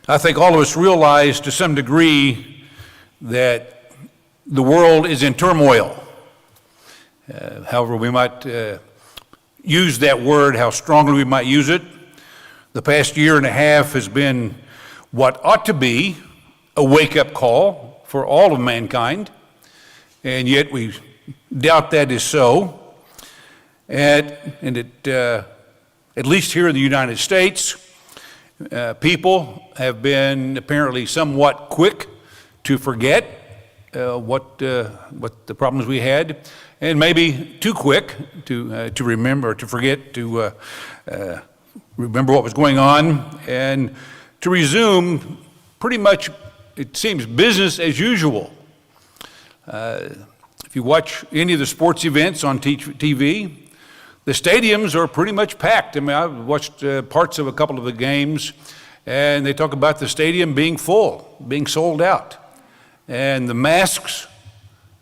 I think all of us realize to some degree that the world is in turmoil. However we might use that word, how strongly we might use it, the past year and a half has been what ought to be a wake-up call for all of mankind, and yet we doubt that is so. And at least here in the United States, people have been apparently somewhat quick to forget what the problems we had, and maybe too quick to remember, to forget, to remember what was going on, and to resume pretty much, it seems, business as usual. If you watch any of the sports events on TV, the stadiums are pretty much packed. I mean, I've watched parts of a couple of the games, and they talk about the stadium being full, being sold out. And the masks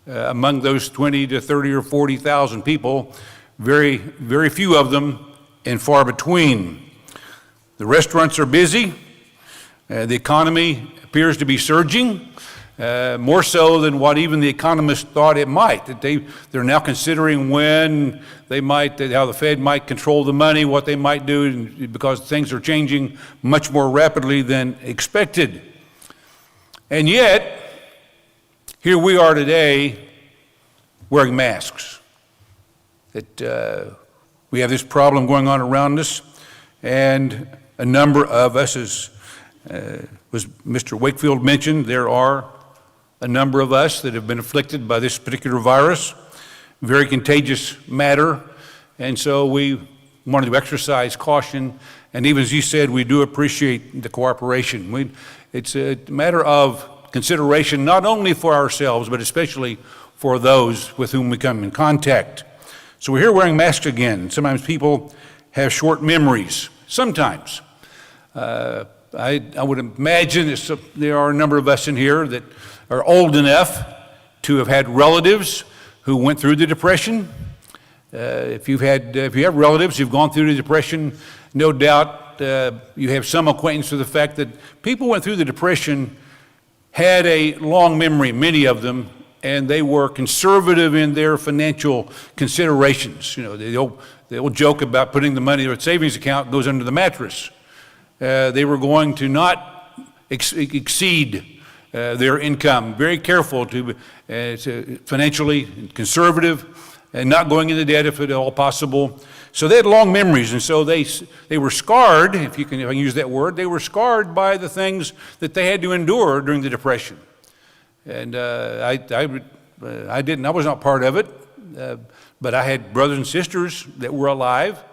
among those 20 to 30 or 40,000 people, very, very few of them and far between. The restaurants are busy. The economy appears to be surging, more so than what even the economists thought it might. That they're now considering when they might, how the Fed might control the money, what they might do, because things are changing much more rapidly than expected. And yet, here we are today wearing masks. That we have this problem going on around us, and a number of us, as was Mr. Wakefield mentioned, there are a number of us that have been afflicted by this particular virus, very contagious matter, and so we wanted to exercise caution, and even as you said, we do appreciate the cooperation. It's a matter of consideration not only for ourselves, but especially for those with whom we come in contact. So we're here wearing masks again. Sometimes people have short memories. Sometimes. I would imagine there are a number of us in here that are old enough to have had relatives who went through the Depression. If you have relatives who've gone through the Depression, no doubt you have some acquaintance with the fact that people went through the Depression had a long memory, many of them, and they were conservative in their financial considerations. You know, the old joke about putting the money in a savings account goes under the mattress. They were going to not exceed their income, very careful to financially conservative and not going into debt if at all possible. So they had long memories, and so they were scarred, if I can use that word, they were scarred by the things that they had to endure during the Depression. And I was not part of it, but I had brothers and sisters that were alive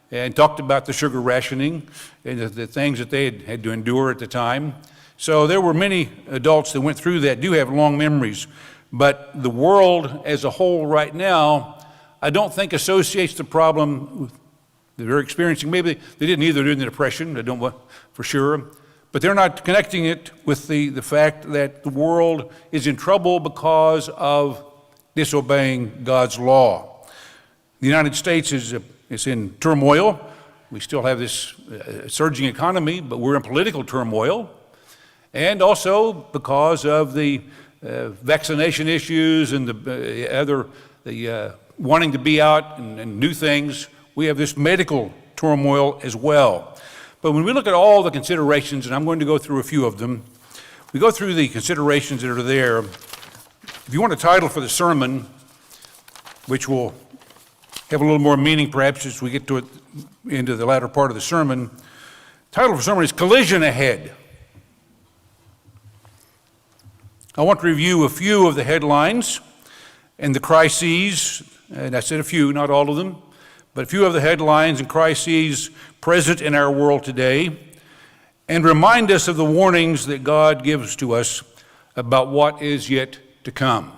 and talked about the sugar rationing and the things that they had to endure at the time. So there were many adults that went through that, do have long memories. But the world as a whole right now, I don't think associates the problem that they're experiencing. Maybe they didn't either during the Depression, I don't know for sure. But they're not connecting it with the fact that the world is in trouble because of disobeying God's law. The United States is in turmoil. We still have this surging economy, but we're in political turmoil. And also because of the vaccination issues and the wanting to be out and new things, we have this medical turmoil as well. But when we look at all the considerations, and I'm going to go through a few of them, we go through the considerations that are there. If you want a title for the sermon, which will have a little more meaning perhaps as we get to it into the latter part of the sermon, the title for the sermon is Collision Ahead. I want to review a few of the headlines and the crises, and I said a few, not all of them, but a few of the headlines and crises present in our world today, and remind us of the warnings that God gives to us about what is yet to come,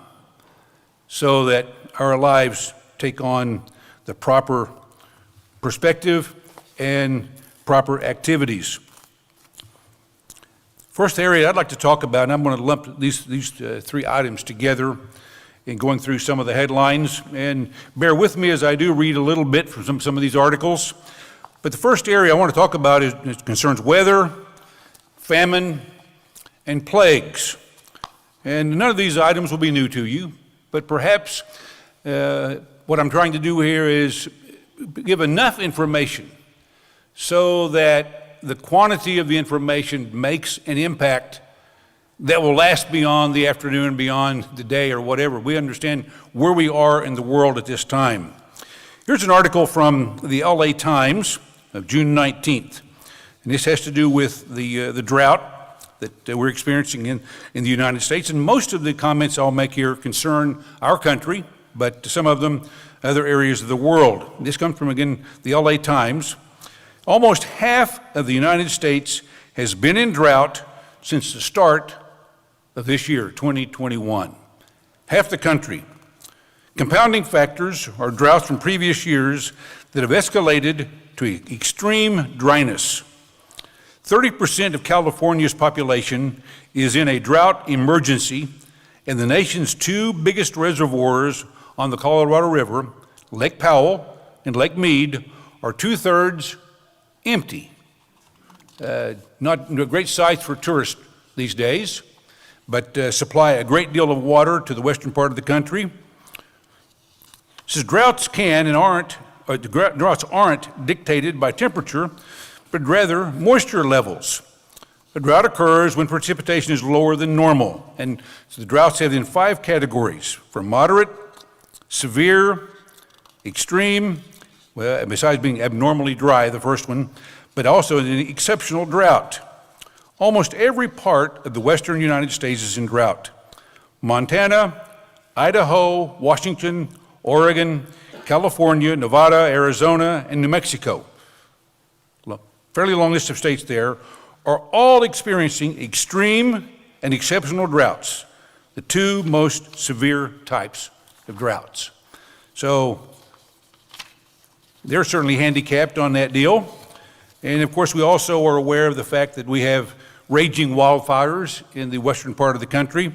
so that our lives take on the proper perspective and proper activities. First area I'd like to talk about, and I'm going to lump these three items together in going through some of the headlines, and bear with me as I do read a little bit from some of these articles. But the first area I want to talk about concerns weather, famine, and plagues. And none of these items will be new to you, but perhaps what I'm trying to do here is give enough information so that the quantity of the information makes an impact that will last beyond the afternoon, beyond the day or whatever. We understand where we are in the world at this time. Here's an article from the LA Times of June 19th. And this has to do with the drought that we're experiencing in the United States. And most of the comments I'll make here concern our country, but some of them other areas of the world. This comes from, again, the LA Times. Almost half of the United States has been in drought since the start of this year, 2021. Half the country. Compounding factors are droughts from previous years that have escalated to extreme dryness. 30% of California's population is in a drought emergency, and the nation's two biggest reservoirs on the Colorado River, Lake Powell and Lake Mead, are 2/3 empty. Not great sights for tourists these days, but supply a great deal of water to the western part of the country. It says droughts aren't dictated by temperature, but rather moisture levels. A drought occurs when precipitation is lower than normal. And so the droughts have in 5 categories: from moderate, severe, extreme, well, besides being abnormally dry, the first one, but also an exceptional drought. Almost every part of the western United States is in drought. Montana, Idaho, Washington, Oregon, California, Nevada, Arizona, and New Mexico, fairly long list of states there, are all experiencing extreme and exceptional droughts, the two most severe types of droughts. So they're certainly handicapped on that deal. And of course, we also are aware of the fact that we have raging wildfires in the western part of the country.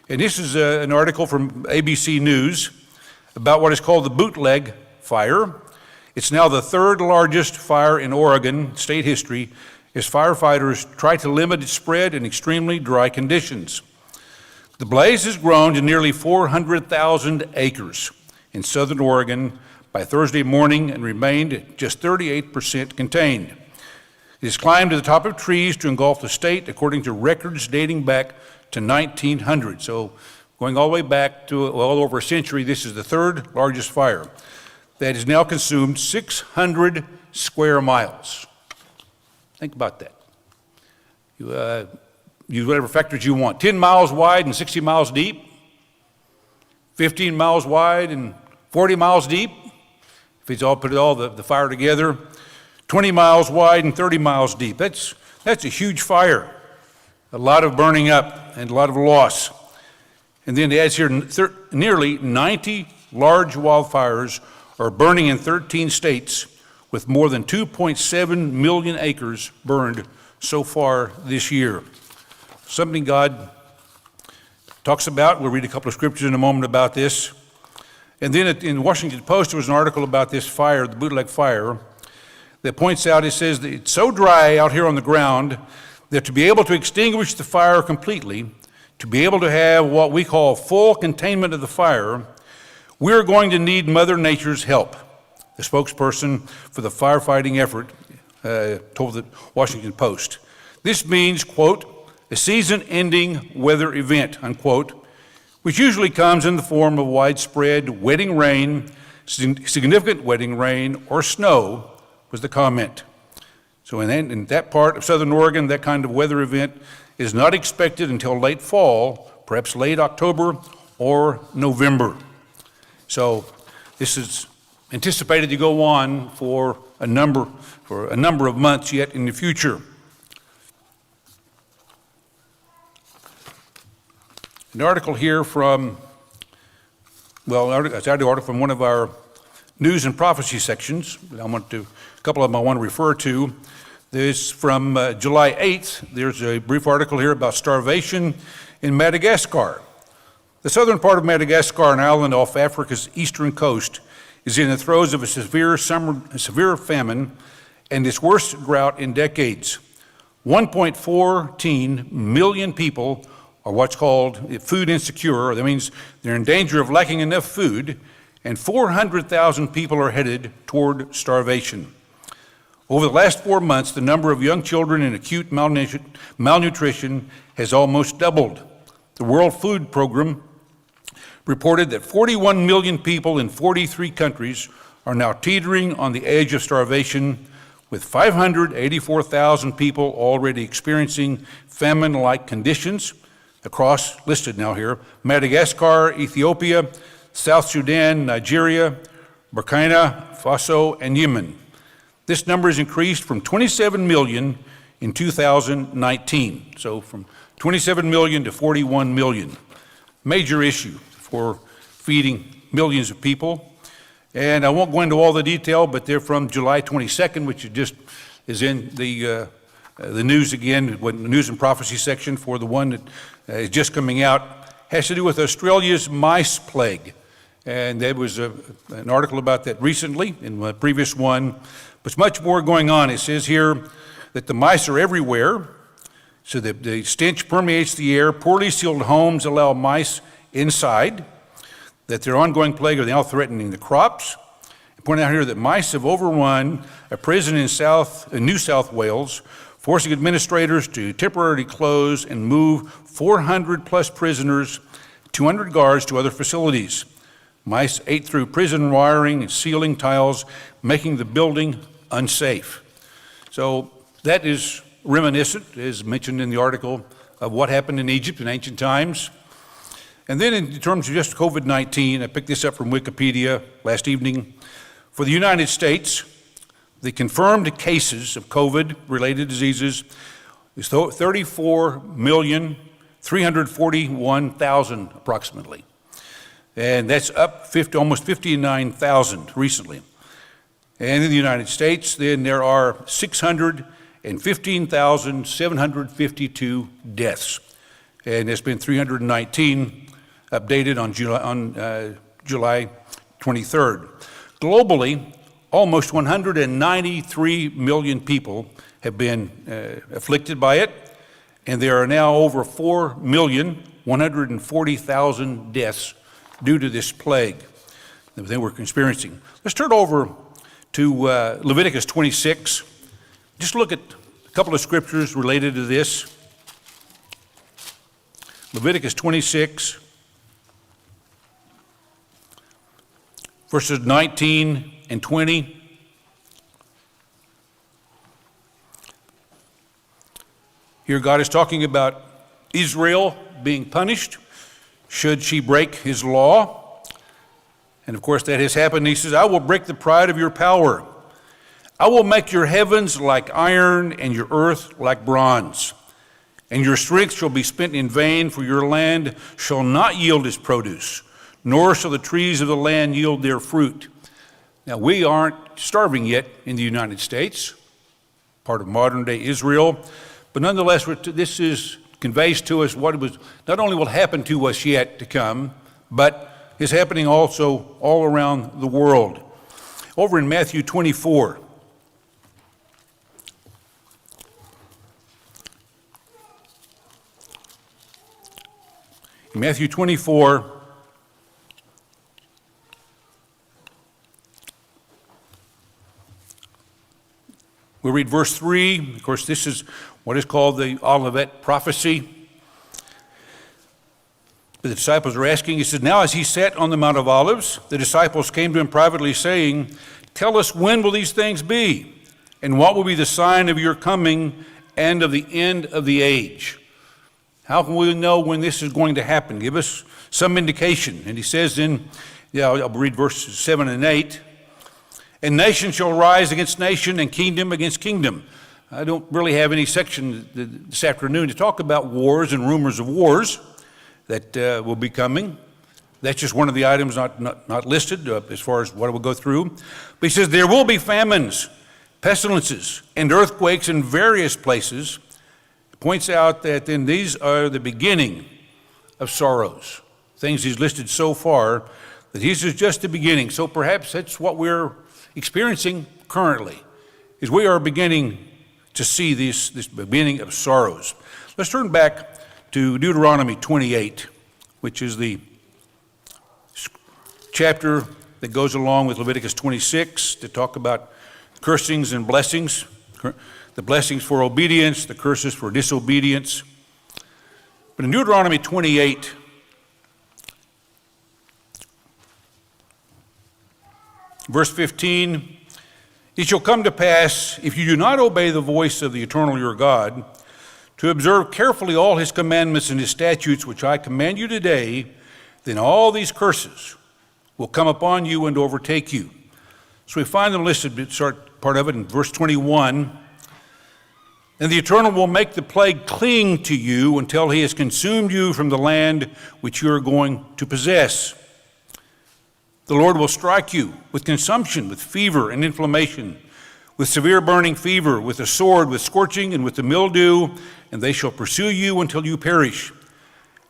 And this is an article from ABC News about what is called the bootleg fire. It's now the 3rd largest fire in Oregon state history as firefighters try to limit its spread in extremely dry conditions. The blaze has grown to nearly 400,000 acres in southern Oregon by Thursday morning and remained just 38% contained. It has climbed to the top of trees to engulf the state, according to records dating back to 1900. So going all the way back to well over a century, this is the 3rd largest fire that has now consumed 600 square miles. Think about that. Use whatever factors you want. 10 miles wide and 60 miles deep, 15 miles wide and 40 miles deep, if it's all put the fire together, 20 miles wide and 30 miles deep. That's a huge fire, a lot of burning up and a lot of loss. And then it adds here nearly 90 large wildfires are burning in 13 states, with more than 2.7 million acres burned so far this year. Something God talks about. We'll read a couple of scriptures in a moment about this. And then in the Washington Post, there was an article about this fire, the bootleg fire, that points out, it says that it's so dry out here on the ground that to be able to extinguish the fire completely, to be able to have what we call full containment of the fire, we're going to need Mother Nature's help. The spokesperson for the firefighting effort told the Washington Post. This means, quote, a season-ending weather event, unquote, which usually comes in the form of widespread wetting rain, significant wetting rain, or snow, was the comment. So in that part of southern Oregon, that kind of weather event is not expected until late fall, perhaps late October or November. So this is anticipated to go on for a number of months yet in the future. An article here from, it's an article from one of our news and prophecy sections. A couple of them I want to refer to. This from July 8th. There's a brief article here about starvation in Madagascar. The southern part of Madagascar, an island off Africa's eastern coast, is in the throes of a severe famine and its worst drought in decades. 1.14 million people are what's called food insecure. That means they're in danger of lacking enough food, and 400,000 people are headed toward starvation. Over the last 4 months, the number of young children in acute malnutrition has almost doubled. The World Food Program reported that 41 million people in 43 countries are now teetering on the edge of starvation, with 584,000 people already experiencing famine-like conditions across, listed now here, Madagascar, Ethiopia, South Sudan, Nigeria, Burkina Faso, and Yemen. This number has increased from 27 million in 2019, so from 27 million to 41 million. Major issue for feeding millions of people. And I won't go into all the detail, but they're from July 22nd, which is in the news again, the news and prophecy section for the one that is just coming out. Has to do with Australia's mice plague. And there was an article about that recently in the previous one. But there's much more going on. It says here that the mice are everywhere, so that the stench permeates the air. Poorly sealed homes allow mice inside, that their ongoing plague are now threatening the crops. I point out here that mice have overrun a prison in New South Wales, forcing administrators to temporarily close and move 400 plus prisoners, 200 guards to other facilities. Mice ate through prison wiring and ceiling tiles, making the building unsafe. So that is reminiscent, as mentioned in the article, of what happened in Egypt in ancient times. And then in terms of just COVID-19, I picked this up from Wikipedia last evening. For the United States, the confirmed cases of COVID-related diseases is 34,341,000 approximately. And that's up almost 59,000 recently. And in the United States, then there are 615,752 deaths. And there's been 319 updated on July 23rd. Globally, almost 193 million people have been afflicted by it, and there are now over 4,140,000 deaths due to this plague that they were experiencing. Let's turn over to Leviticus 26. Just look at a couple of scriptures related to this. Leviticus 26, verses 19 and 20. Here God is talking about Israel being punished should she break his law. And of course that has happened. He says, I will break the pride of your power. I will make your heavens like iron and your earth like bronze. And your strength shall be spent in vain, for your land shall not yield its produce, nor shall the trees of the land yield their fruit. Now, we aren't starving yet in the United States, part of modern day Israel, but nonetheless, this conveys to us what was not only will happen to us yet to come, but is happening also all around the world. Over in Matthew 24, in Matthew 24, we read verse 3. Of course, this is what is called the Olivet prophecy. The disciples are asking, he says, now as he sat on the Mount of Olives, the disciples came to him privately saying, tell us, when will these things be? And what will be the sign of your coming and of the end of the age? How can we know when this is going to happen? Give us some indication. And he says I'll read verses 7 and 8. And nation shall rise against nation and kingdom against kingdom. I don't really have any section this afternoon to talk about wars and rumors of wars that will be coming. That's just one of the items not listed as far as what I will go through. But he says there will be famines, pestilences, and earthquakes in various places. It points out that then these are the beginning of sorrows. Things he's listed so far, that these is just the beginning. So perhaps that's what we're experiencing currently, is we are beginning to see this beginning of sorrows. Let's turn back to Deuteronomy 28, which is the chapter that goes along with Leviticus 26 to talk about cursings and blessings, the blessings for obedience, the curses for disobedience. But in Deuteronomy 28, verse 15, it shall come to pass, if you do not obey the voice of the Eternal your God, to observe carefully all his commandments and his statutes, which I command you today, then all these curses will come upon you and overtake you. So we find them listed, start part of it in verse 21. And the Eternal will make the plague cling to you until he has consumed you from the land which you are going to possess. The Lord will strike you with consumption, with fever and inflammation, with severe burning fever, with a sword, with scorching, and with the mildew, and they shall pursue you until you perish.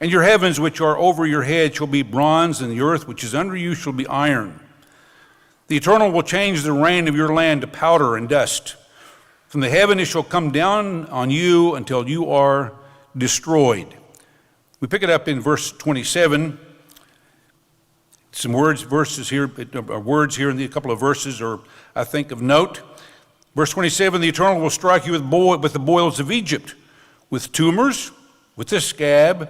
And your heavens which are over your head shall be bronze, and the earth which is under you shall be iron. The Eternal will change the rain of your land to powder and dust. From the heaven it shall come down on you until you are destroyed. We pick it up in verse 27. Some verses here, words here in a couple of verses are, I think, of note. Verse 27, the Eternal will strike you with the boils of Egypt, with tumors, with the scab,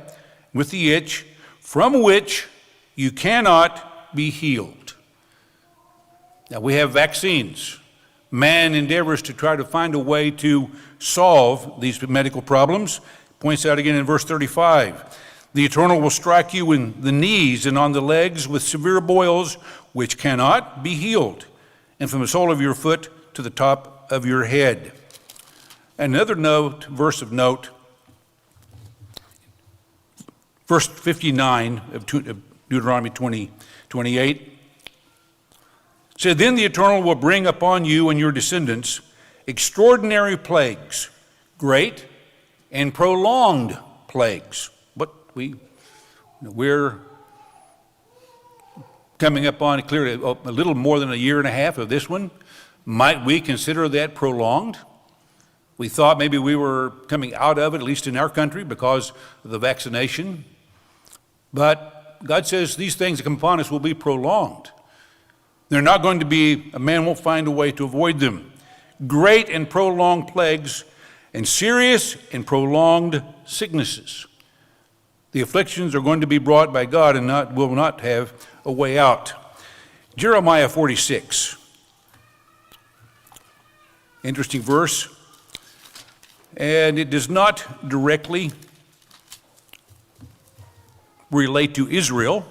with the itch, from which you cannot be healed. Now we have vaccines. Man endeavors to try to find a way to solve these medical problems. Points out again in verse 35. The Eternal will strike you in the knees and on the legs with severe boils, which cannot be healed, and from the sole of your foot to the top of your head. Another verse of note, verse 59 of Deuteronomy 28, said, then the Eternal will bring upon you and your descendants extraordinary plagues, great and prolonged plagues. We're coming up on clearly a little more than a year and a half of this one. Might we consider that prolonged? We thought maybe we were coming out of it, at least in our country, because of the vaccination. But God says these things that come upon us will be prolonged. They're not going to be, a man won't find a way to avoid them. Great and prolonged plagues and serious and prolonged sicknesses. The afflictions are going to be brought by God and will not have a way out. Jeremiah 46. Interesting verse. And it does not directly relate to Israel,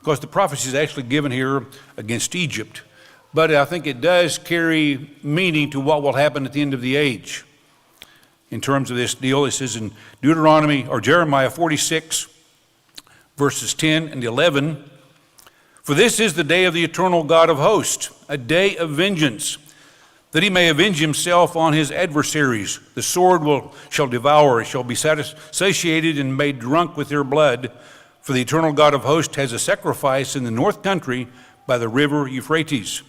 because the prophecy is actually given here against Egypt. But I think it does carry meaning to what will happen at the end of the age. In terms of this deal, it says in Jeremiah 46, verses 10 and 11, for this is the day of the Eternal God of hosts, a day of vengeance, that he may avenge himself on his adversaries. The sword shall devour, shall be satiated and made drunk with their blood. For the Eternal God of hosts has a sacrifice in the north country by the river Euphrates.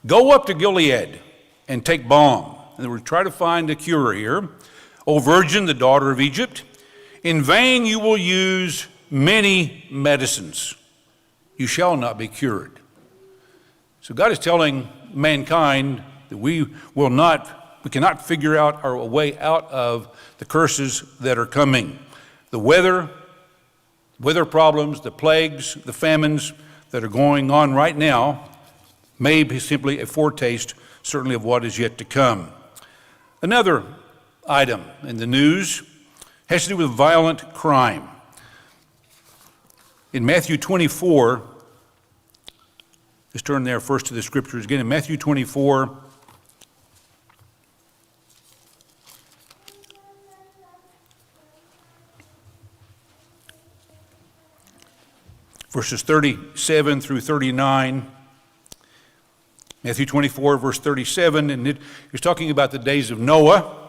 Go up to Gilead and take balm. And we'll try to find a cure here. O virgin, the daughter of Egypt, in vain you will use many medicines. You shall not be cured. So God is telling mankind that we cannot figure out our way out of the curses that are coming. The weather problems, the plagues, the famines that are going on right now may be simply a foretaste, certainly, of what is yet to come. Another item in the news has to do with violent crime. In Matthew 24, let's turn there first to the scriptures again. In Matthew 24, verses 37 through 39. Matthew 24, verse 37, and he's talking about the days of Noah.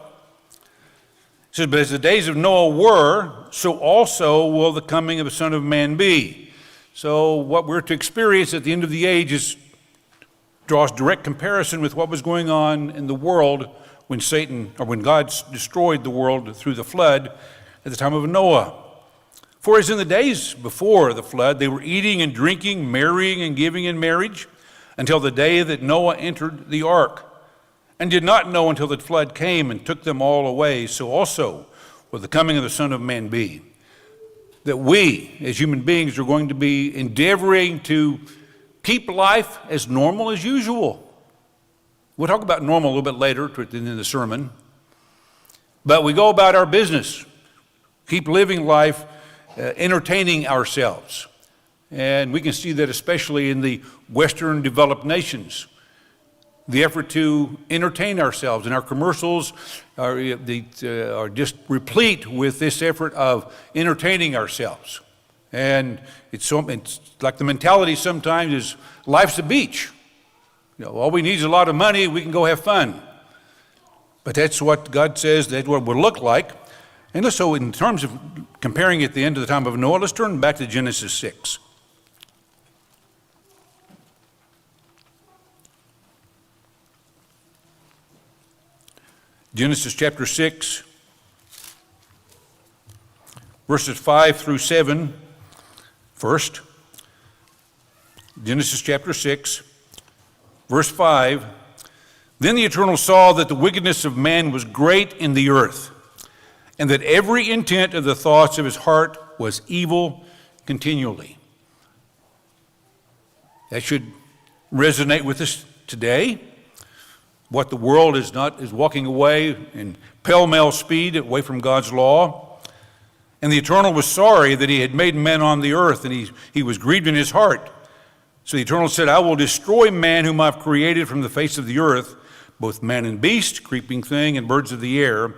It says, but as the days of Noah were, so also will the coming of the Son of Man be. So what we're to experience at the end of the age draws direct comparison with what was going on in the world when God destroyed the world through the flood at the time of Noah. For as in the days before the flood, they were eating and drinking, marrying and giving in marriage, until the day that Noah entered the ark, and did not know until the flood came and took them all away. So also will the coming of the Son of Man be. That we, as human beings, are going to be endeavoring to keep life as normal as usual. We'll talk about normal a little bit later in the sermon. But we go about our business, keep living life, entertaining ourselves. And we can see that especially in the Western developed nations. The effort to entertain ourselves, and our commercials are just replete with this effort of entertaining ourselves. And it's like the mentality sometimes is life's a beach. All we need is a lot of money, we can go have fun. But that's what God says that's what it would look like. And so in terms of comparing at the end of the time of Noah, let's turn back to Genesis 6. Genesis chapter 6, verses 5 through 7. First, Genesis chapter 6, verse 5. Then the Eternal saw that the wickedness of man was great in the earth, and that every intent of the thoughts of his heart was evil continually. That should resonate with us today. What the world is walking away in pell-mell speed away from God's law. And the Eternal was sorry that he had made men on the earth, and he was grieved in his heart. So the Eternal said, I will destroy man whom I've created from the face of the earth, both man and beast, creeping thing, and birds of the air,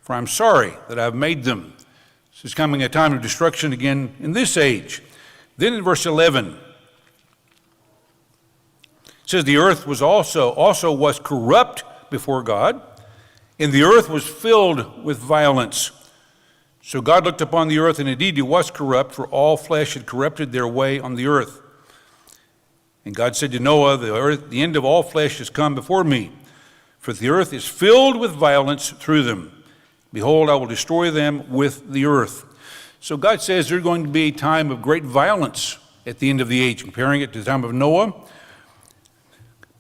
for I'm sorry that I've made them. This is coming a time of destruction again in this age. Then in verse 11, it says the earth was also was corrupt before God, and the earth was filled with violence. So God looked upon the earth, and indeed it was corrupt, for all flesh had corrupted their way on the earth. And God said to Noah, the end of all flesh has come before me, for the earth is filled with violence through them. Behold, I will destroy them with the earth. So God says there's going to be a time of great violence at the end of the age, comparing it to the time of Noah.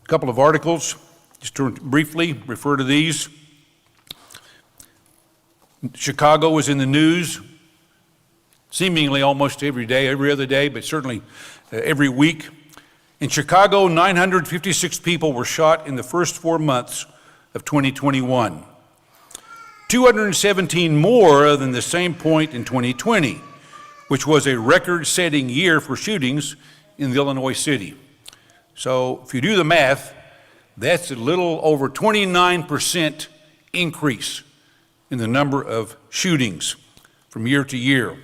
A couple of articles, just to briefly refer to these. Chicago was in the news seemingly almost every day, every other day, but certainly every week. In Chicago, 956 people were shot in the first 4 months of 2021. 217 more than the same point in 2020, which was a record-setting year for shootings in the Illinois city. So if you do the math, that's a little over 29% increase in the number of shootings from year to year.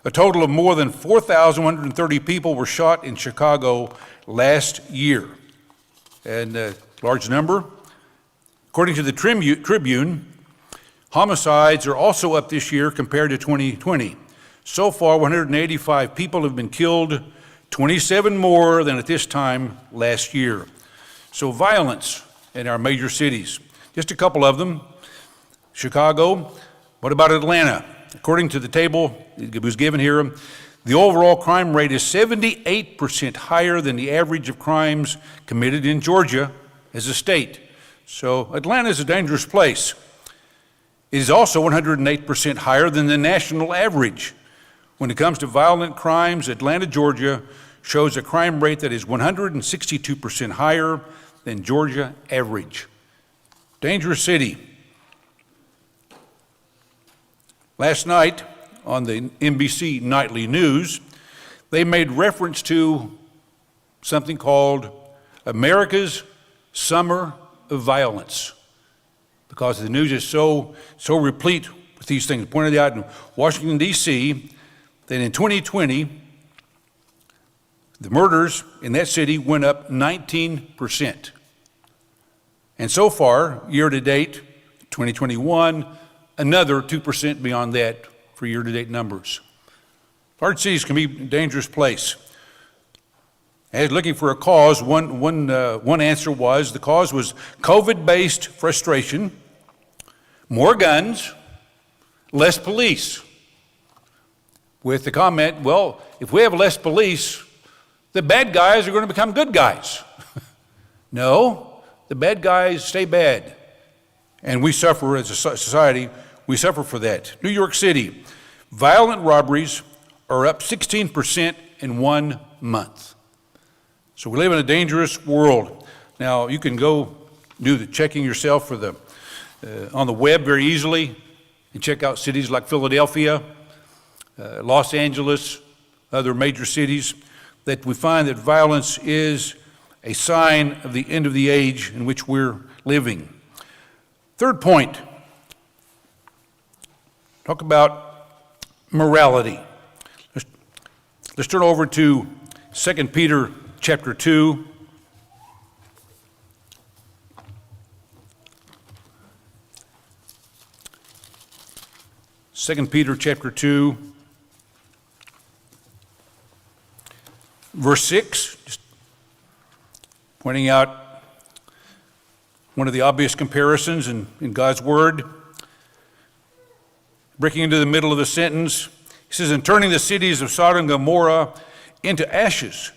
A total of more than 4,130 people were shot in Chicago last year. And a large number. According to the Tribune, homicides are also up this year compared to 2020. So far, 185 people have been killed, 27 more than at this time last year. So violence in our major cities. Just a couple of them. Chicago. What about Atlanta? According to the table that was given here, the overall crime rate is 78% higher than the average of crimes committed in Georgia as a state. So Atlanta is a dangerous place. It is also 108% higher than the national average. When it comes to violent crimes, Atlanta, Georgia shows a crime rate that is 162% higher than Georgia average. Dangerous city. Last night on the NBC Nightly News, they made reference to something called America's Summer of Violence, because the news is so replete with these things. Pointed out in Washington, D.C., that in 2020, the murders in that city went up 19%. And so far, year to date, 2021, another 2% beyond that for year to date numbers. Large cities can be a dangerous place. As looking for a cause, one answer was the cause was COVID-based frustration, more guns, less police. With the comment, well, if we have less police, the bad guys are going to become good guys. No, the bad guys stay bad. And we suffer as a society, we suffer for that. New York City, violent robberies are up 16% in 1 month. So we live in a dangerous world. Now, you can go do the checking yourself for on the web very easily and check out cities like Philadelphia, Los Angeles, other major cities, that we find that violence is a sign of the end of the age in which we're living. Third point, talk about morality. Let's turn over to 2 Peter chapter 2. Second Peter chapter 2, verse 6, just pointing out one of the obvious comparisons in God's Word. Breaking into the middle of the sentence, he says, "And turning the cities of Sodom and Gomorrah into ashes,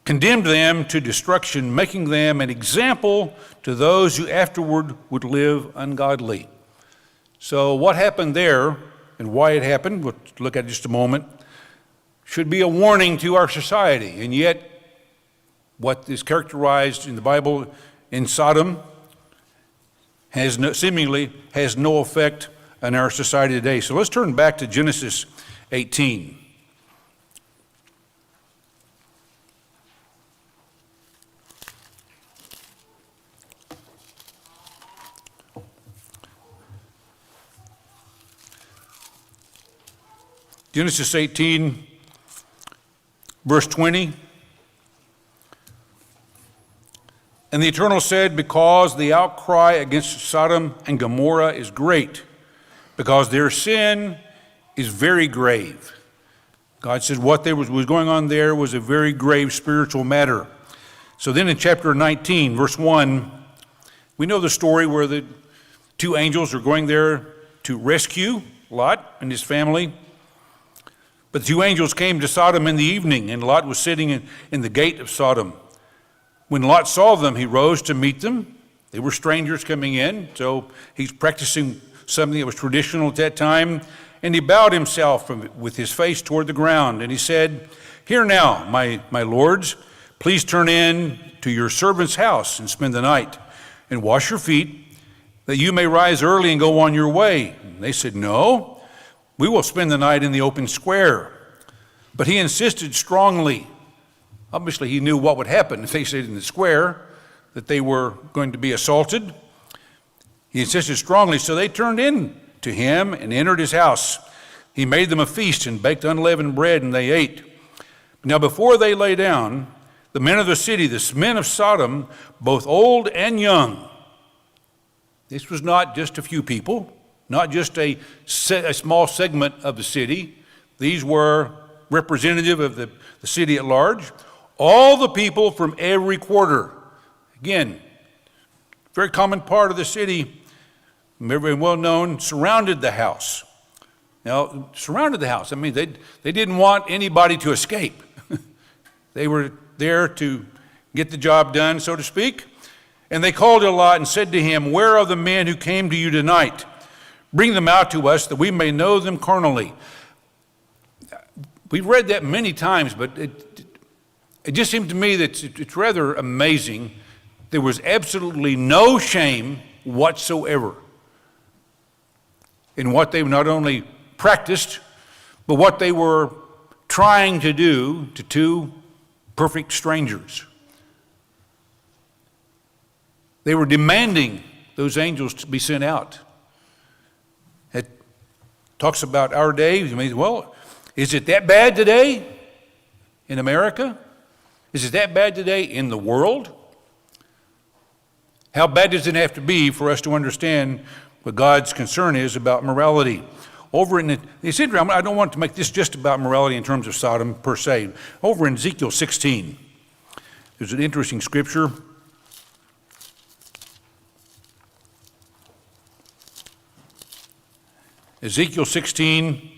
condemned them to destruction, making them an example to those who afterward would live ungodly." So what happened there and why it happened, we'll look at in just a moment, should be a warning to our society. And yet, what is characterized in the Bible in Sodom seemingly has no effect on our society today. So let's turn back to Genesis 18. Genesis 18, verse 20. "And the Eternal said, because the outcry against Sodom and Gomorrah is great, because their sin is very grave." God said what was going on there was a very grave spiritual matter. So then in chapter 19, verse 1, we know the story where the two angels are going there to rescue Lot and his family. But the two angels came to Sodom in the evening, and Lot was sitting in the gate of Sodom. When Lot saw them, he rose to meet them. They were strangers coming in, so he's practicing something that was traditional at that time. And he bowed himself with his face toward the ground, and he said, "Here now, my lords, please turn in to your servant's house and spend the night, and wash your feet, that you may rise early and go on your way." And they said, "No, we will spend the night in the open square." But he insisted strongly. Obviously, he knew what would happen if they stayed in the square, that they were going to be assaulted. He insisted strongly, so they turned in to him and entered his house. He made them a feast and baked unleavened bread, and they ate. Now before they lay down, the men of the city, the men of Sodom, both old and young. This was not just a few people, not just a small segment of the city. These were representative of the city at large. All the people from every quarter. Again, very common part of the city, very well known, surrounded the house. Now, surrounded the house. I mean, they didn't want anybody to escape. They were there to get the job done, so to speak. And they called to Lot and said to him, "Where are the men who came to you tonight? Bring them out to us that we may know them carnally." We've read that many times, but it just seemed to me that it's rather amazing. There was absolutely no shame whatsoever in what they not only practiced, but what they were trying to do to two perfect strangers. They were demanding those angels to be sent out. It talks about our day. You mean, well, is it that bad today in America? Is it that bad today in the world? How bad does it have to be for us to understand what God's concern is about morality? Over in I don't want to make this just about morality in terms of Sodom per se. Over in Ezekiel 16, There's an interesting scripture. Ezekiel 16,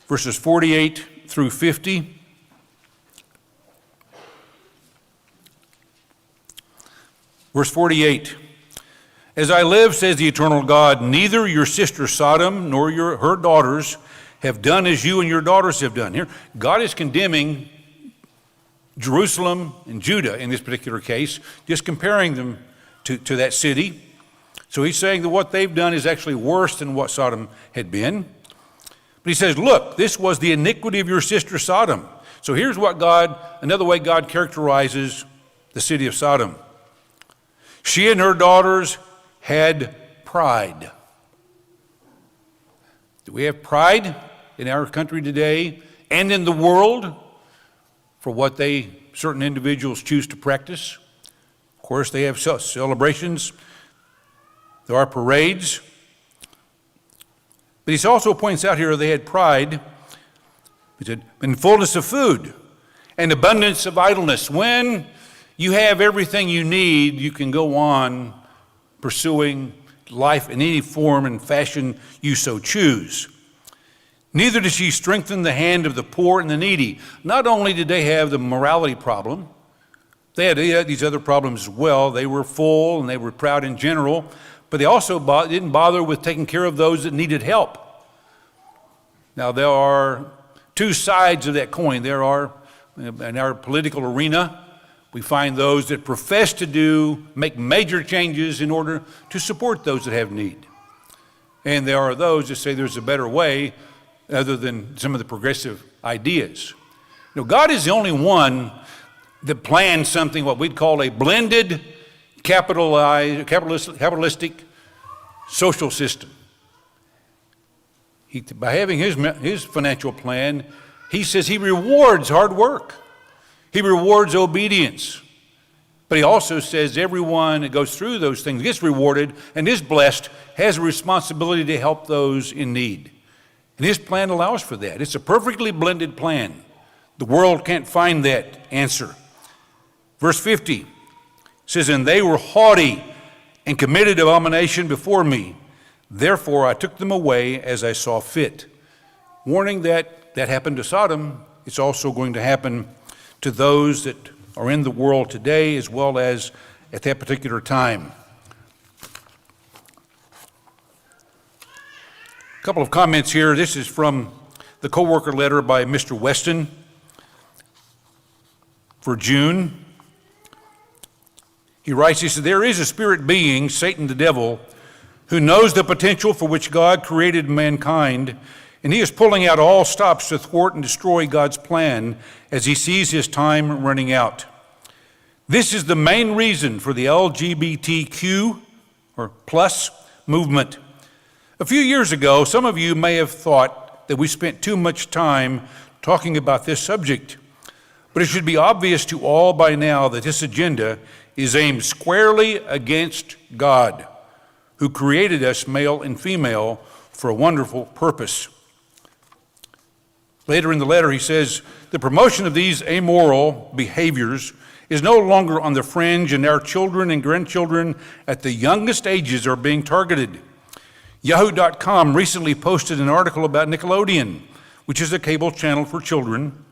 verses 48 through 50. Verse 48. As I live, says the eternal God, neither your sister Sodom nor her daughters have done as you and your daughters have done. Here, God is condemning Jerusalem and Judah in this particular case, just comparing them to that city. So he's saying that what they've done is actually worse than what Sodom had been. But he says, look, this was the iniquity of your sister Sodom. So here's another way God characterizes the city of Sodom. She and her daughters had pride. Do we have pride in our country today and in the world for what certain individuals choose to practice? Of course, they have celebrations. There are parades. But he also points out here they had pride. He said, in fullness of food and abundance of idleness. When you have everything you need, you can go on pursuing life in any form and fashion you so choose. Neither did she strengthen the hand of the poor and the needy. Not only did they have the morality problem, they had these other problems as well. They were full and they were proud in general, but they also didn't bother with taking care of those that needed help. Now, there are two sides of that coin. There are, in our political arena, we find those that profess to make major changes in order to support those that have need. And there are those that say there's a better way other than some of the progressive ideas. God is the only one that planned something, what we'd call a blended, capitalistic social system. By having his financial plan, he says he rewards hard work. He rewards obedience. But he also says everyone that goes through those things gets rewarded and is blessed, has a responsibility to help those in need. And his plan allows for that. It's a perfectly blended plan. The world can't find that answer. Verse 50 says, and they were haughty and committed abomination before me. Therefore I took them away as I saw fit. Warning that happened to Sodom, it's also going to happen to those that are in the world today as well as at that particular time. A couple of comments here. This is from the co-worker letter by Mr. Weston for June. He writes, he said, there is a spirit being, Satan the devil, who knows the potential for which God created mankind, and he is pulling out all stops to thwart and destroy God's plan as he sees his time running out. This is the main reason for the LGBTQ or plus movement. A few years ago, some of you may have thought that we spent too much time talking about this subject, but it should be obvious to all by now that this agenda is aimed squarely against God, who created us male and female for a wonderful purpose. Later in the letter, he says, the promotion of these amoral behaviors is no longer on the fringe, and our children and grandchildren at the youngest ages are being targeted. Yahoo.com recently posted an article about Nickelodeon, which is a cable channel for children,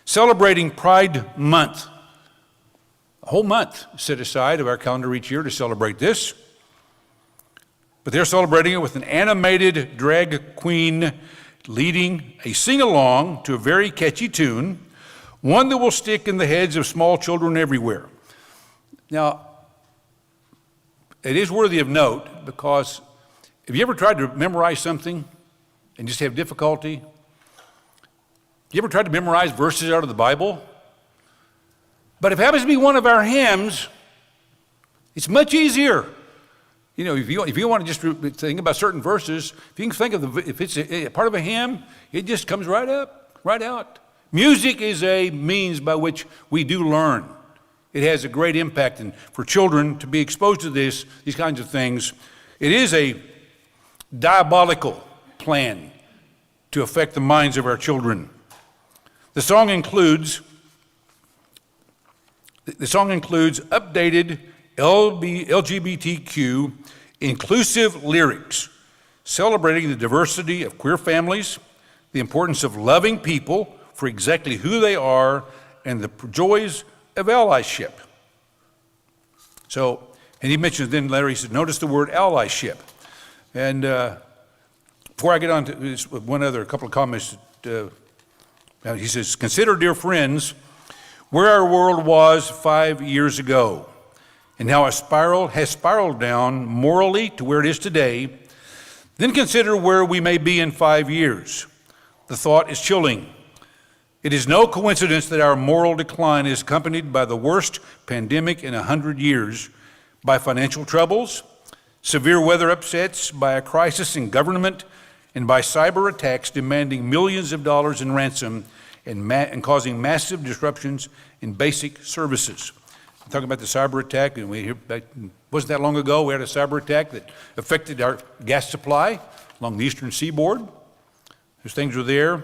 celebrating Pride Month. A whole month set aside of our calendar each year to celebrate this. But they're celebrating it with an animated drag queen leading a sing-along to a very catchy tune, one that will stick in the heads of small children everywhere. Now, it is worthy of note because have you ever tried to memorize something and just have difficulty? You ever tried to memorize verses out of the Bible? But if it happens to be one of our hymns, it's much easier. You know, if you want to just think about certain verses, if you can think of if it's a part of a hymn, it just comes right up, right out. Music is a means by which we do learn. It has a great impact, and for children to be exposed to these kinds of things, it is a diabolical plan to affect the minds of our children. The song includes The song includes updated LGBTQ inclusive lyrics, celebrating the diversity of queer families, the importance of loving people for exactly who they are, and the joys of allyship. So, and he mentions then later, he said, notice the word allyship. And before I get on to this, a couple of comments. He says, consider, dear friends, where our world was 5 years ago, and how it has spiraled down morally to where it is today. Then consider where we may be in 5 years. The thought is chilling. It is no coincidence that our moral decline is accompanied by the worst pandemic in 100 years, by financial troubles, severe weather upsets, by a crisis in government, and by cyber attacks demanding millions of dollars in ransom and causing massive disruptions in basic services. I'm talking about the cyber attack, and wasn't that long ago we had a cyber attack that affected our gas supply along the eastern seaboard. Those things are there.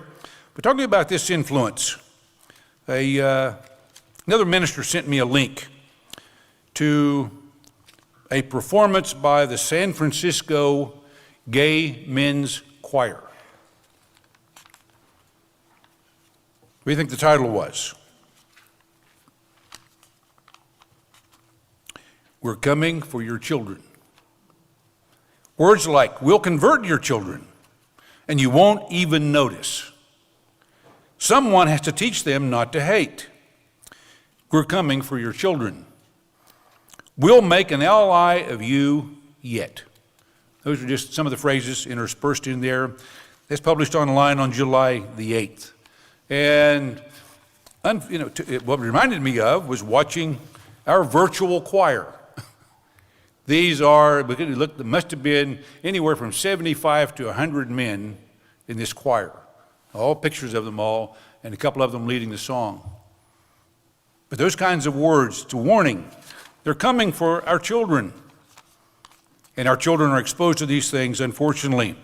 But talking about this influence, another minister sent me a link to a performance by the San Francisco Gay Men's Choir. What do you think the title was? We're coming for your children. Words like, we'll convert your children, and you won't even notice. Someone has to teach them not to hate. We're coming for your children. We'll make an ally of you yet. Those are just some of the phrases interspersed in there. That's published online on July the 8th. And what it reminded me of was watching our virtual choir. These are, there must have been anywhere from 75 to 100 men in this choir. All pictures of them all, and a couple of them leading the song. But those kinds of words, it's a warning. They're coming for our children. And our children are exposed to these things, unfortunately.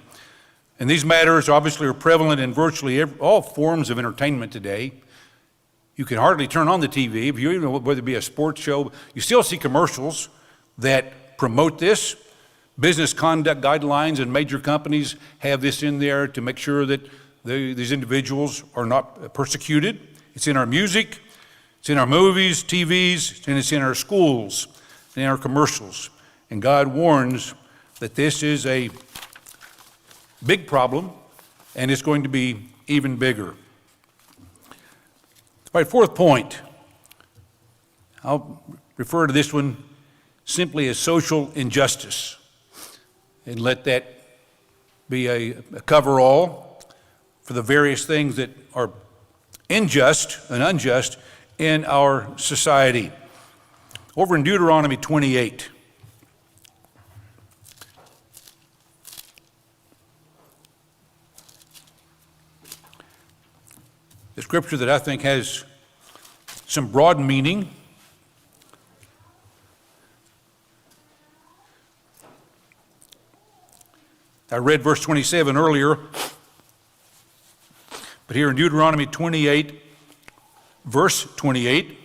And these matters obviously are prevalent in virtually all forms of entertainment today. You can hardly turn on the TV, whether it be a sports show, you still see commercials that promote this. Business conduct guidelines and major companies have this in there to make sure that these individuals are not persecuted. It's in our music, it's in our movies, TVs, and it's in our schools, and in our commercials. And God warns that this is a big problem, and it's going to be even bigger. All right, fourth point. I'll refer to this one simply as social injustice, and let that be a cover-all for the various things that are unjust in our society. Over in Deuteronomy 28, the scripture that I think has some broad meaning. I read verse 27 earlier, but here in Deuteronomy 28, verse 28, it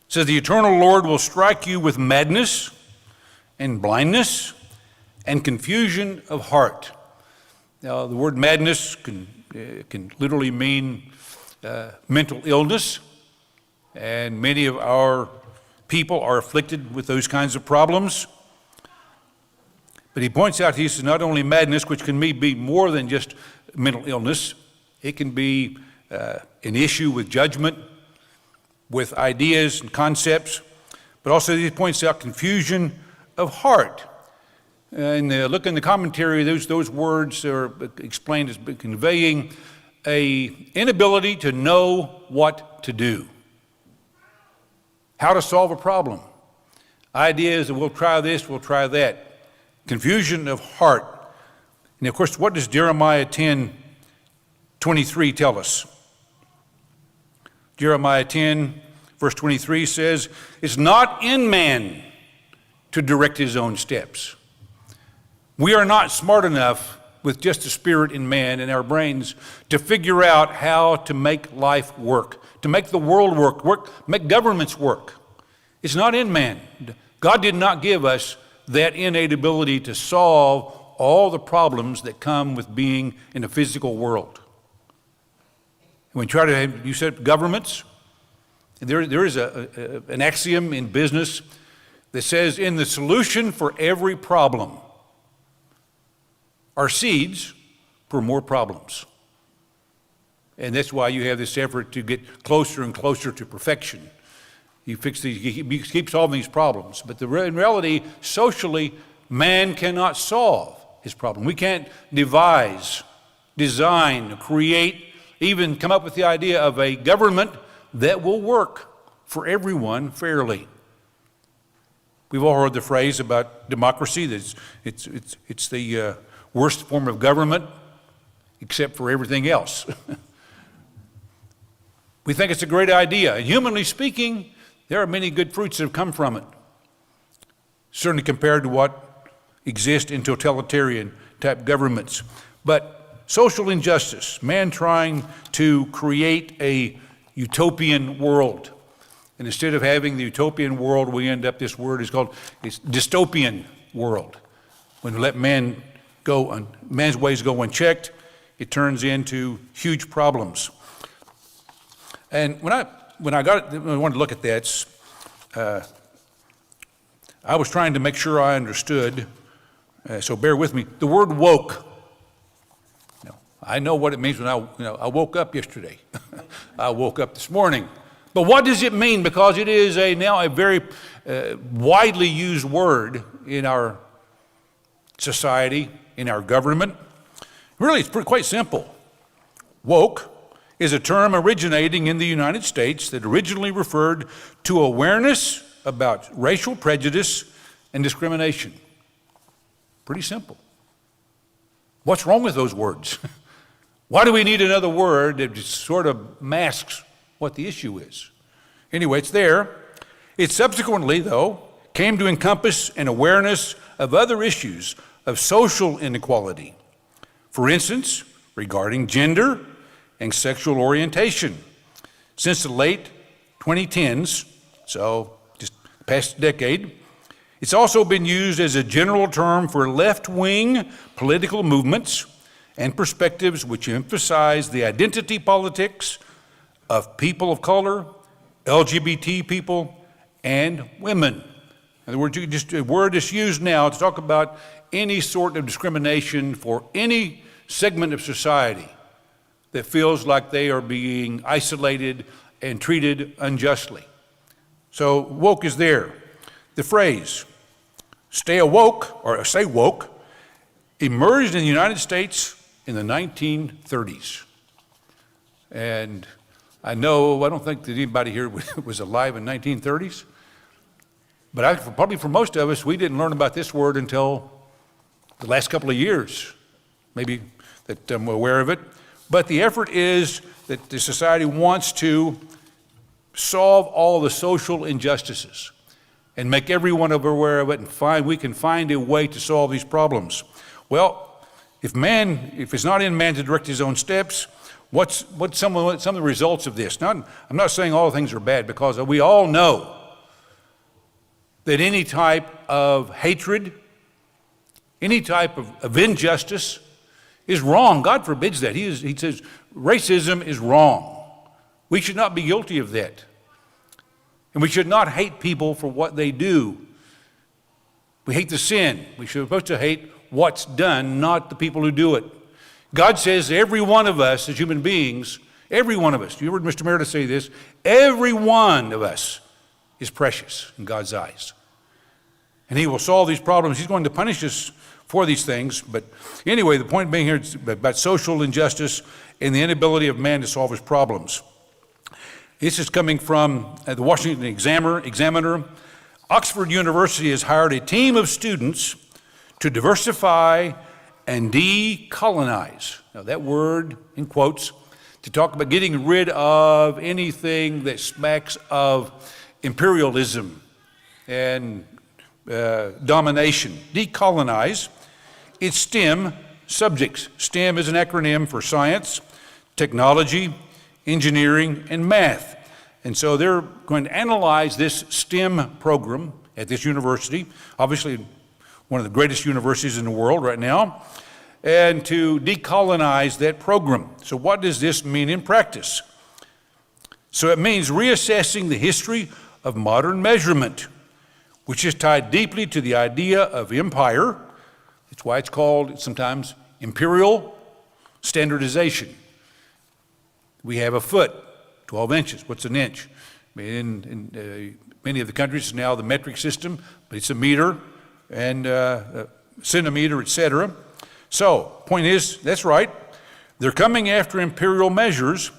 says, the eternal Lord will strike you with madness and blindness and confusion of heart. Now, the word madness can literally mean mental illness, and many of our people are afflicted with those kinds of problems. But he points out, he says, not only madness, which can be more than just mental illness, it can be an issue with judgment, with ideas and concepts, but also he points out confusion of heart. And look in the commentary, those words are explained as conveying an inability to know what to do, how to solve a problem. Ideas that we'll try this, we'll try that. Confusion of heart. And of course, what does Jeremiah 10:23 tell us? Jeremiah 10, verse 23 says, it's not in man to direct his own steps. We are not smart enough with just the spirit in man and our brains to figure out how to make life work, to make the world work, make governments work. It's not in man. God did not give us that innate ability to solve all the problems that come with being in a physical world. When you try to have, you said governments, there is an axiom in business that says in the solution for every problem are seeds for more problems. And that's why you have this effort to get closer and closer to perfection. You keep solving these problems. But in reality, socially, man cannot solve his problem. We can't devise, design, create, even come up with the idea of a government that will work for everyone fairly. We've all heard the phrase about democracy, that it's the worst form of government, except for everything else. We think it's a great idea. And humanly speaking, there are many good fruits that have come from it, certainly compared to what exists in totalitarian type governments. But social injustice, man trying to create a utopian world. And instead of having the utopian world, we end up, this word is called dystopian world. When we let man go, man's ways go unchecked, it turns into huge problems. And when I wanted to look at that, I was trying to make sure I understood, so bear with me. The word woke. I know what it means when I woke up yesterday. I woke up this morning. But what does it mean? Because it is now a very widely used word in our society, in our government. Really, it's quite simple. Woke is a term originating in the United States that originally referred to awareness about racial prejudice and discrimination. Pretty simple. What's wrong with those words? Why do we need another word that just sort of masks what the issue is? Anyway, it's there. It subsequently, though, came to encompass an awareness of other issues of social inequality. For instance, regarding gender and sexual orientation. Since the late 2010s, so just the past decade, it's also been used as a general term for left-wing political movements and perspectives which emphasize the identity politics of people of color, LGBT people, and women. In other words, a word is used now to talk about any sort of discrimination for any segment of society that feels like they are being isolated and treated unjustly. So woke is there. The phrase, stay awoke, or stay woke, emerged in the United States in the 1930s. And I don't think that anybody here was alive in 1930s, but probably for most of us, we didn't learn about this word until the last couple of years, maybe that I'm aware of it. But the effort is that the society wants to solve all the social injustices and make everyone aware of it, and we can find a way to solve these problems. Well, if it's not in man to direct his own steps, what's some of the results of this? I'm not saying all things are bad, because we all know that any type of hatred, any type of injustice is wrong. God forbids that. He says racism is wrong. We should not be guilty of that. And we should not hate people for what they do. We hate the sin. We're supposed to hate what's done, not the people who do it. God says every one of us as human beings, every one of us, you heard Mr. Meredith say this, every one of us is precious in God's eyes. And he will solve these problems. He's going to punish us for these things. But anyway, the point being here is about social injustice and the inability of man to solve his problems. This is coming from the Washington Examiner. Oxford University has hired a team of students to diversify and decolonize. Now that word in quotes, to talk about getting rid of anything that smacks of imperialism and domination. Decolonize. Its stem, subjects. STEM is an acronym for science, technology, engineering, and math. And so they're going to analyze this STEM program at this university, obviously one of the greatest universities in the world right now, and to decolonize that program. So what does this mean in practice? So it means reassessing the history of modern measurement, which is tied deeply to the idea of empire. That's why it's called sometimes imperial standardization. We have a foot, 12 inches. What's an inch? In many of the countries, it's now the metric system, but it's a meter and centimeter, etc. So, point is, that's right. They're coming after imperial measures,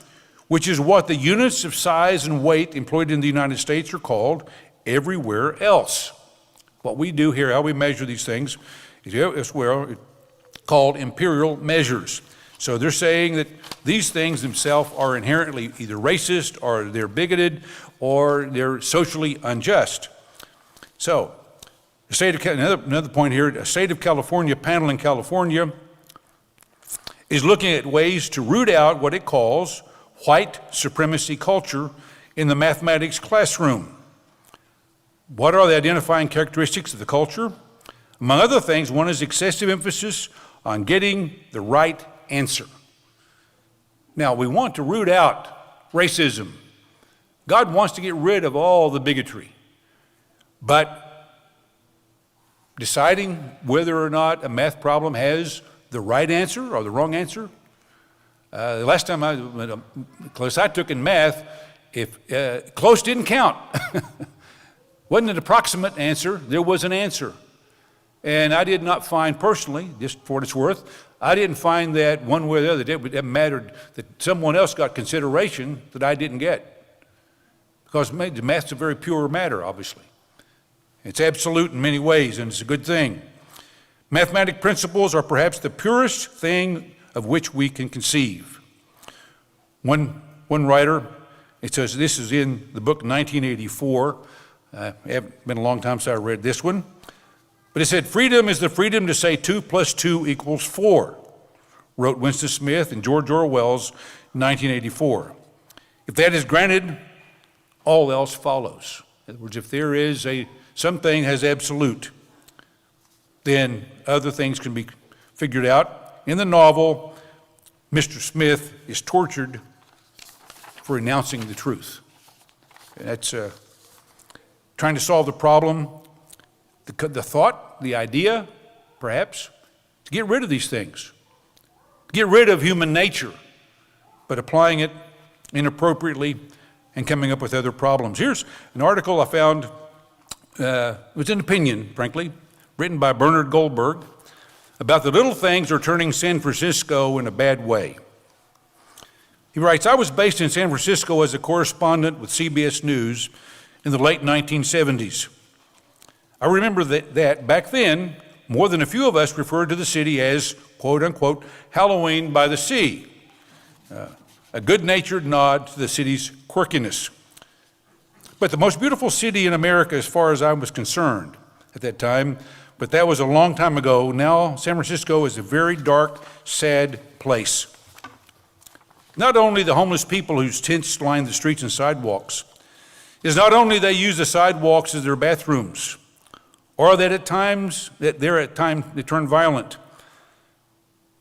which is what the units of size and weight employed in the United States are called everywhere else. What we do here, how we measure these things, is called imperial measures. So they're saying that these things themselves are inherently either racist, or they're bigoted, or they're socially unjust. So, another point here, a state of California panel in California is looking at ways to root out what it calls white supremacy culture in the mathematics classroom. What are the identifying characteristics of the culture? Among other things, one is excessive emphasis on getting the right answer. Now, we want to root out racism. God wants to get rid of all the bigotry. But deciding whether or not a math problem has the right answer or the wrong answer. The last time the class I took in math, if close didn't count. Wasn't an approximate answer, there was an answer. And I did not find personally, just for what it's worth, I didn't find that one way or the other, it mattered that someone else got consideration that I didn't get. Because math's a very pure matter, obviously. It's absolute in many ways, and it's a good thing. Mathematic principles are perhaps the purest thing of which we can conceive. One writer, it says, this is in the book 1984. It's been a long time since I read this one. But it said, freedom is the freedom to say 2 + 2 = 4, wrote Winston Smith and George Orwell's 1984. If that is granted, all else follows. In other words, if there is something has absolute, then other things can be figured out. In the novel, Mr. Smith is tortured for announcing the truth. And that's trying to solve the problem, the thought, the idea, perhaps, to get rid of these things, to get rid of human nature, but applying it inappropriately and coming up with other problems. Here's an article I found, it was an opinion, frankly, written by Bernard Goldberg, about the little things are turning San Francisco in a bad way. He writes, I was based in San Francisco as a correspondent with CBS News in the late 1970s. I remember that back then, more than a few of us referred to the city as, quote unquote, Halloween by the Sea, a good-natured nod to the city's quirkiness. But the most beautiful city in America, as far as I was concerned at that time, but that was a long time ago. Now, San Francisco is a very dark, sad place. Not only the homeless people whose tents line the streets and sidewalks, is not only they use the sidewalks as their bathrooms, or that at times they turn violent.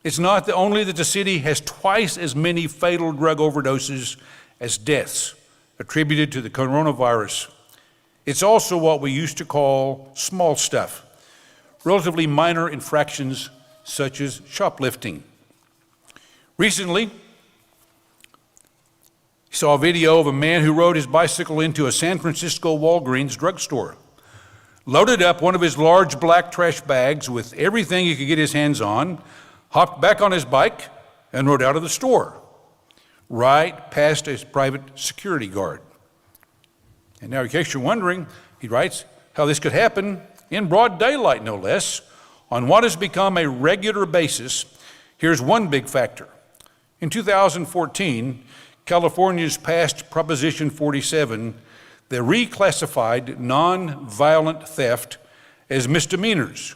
It's not only that the city has twice as many fatal drug overdoses as deaths attributed to the coronavirus. It's also what we used to call small stuff, relatively minor infractions such as shoplifting. Recently, I saw a video of a man who rode his bicycle into a San Francisco Walgreens drugstore, loaded up one of his large black trash bags with everything he could get his hands on, hopped back on his bike, and rode out of the store, right past a private security guard. And now, in case you're wondering, he writes, how this could happen in broad daylight, no less, on what has become a regular basis. Here's one big factor. In 2014, California's passed Proposition 47 that reclassified nonviolent theft as misdemeanors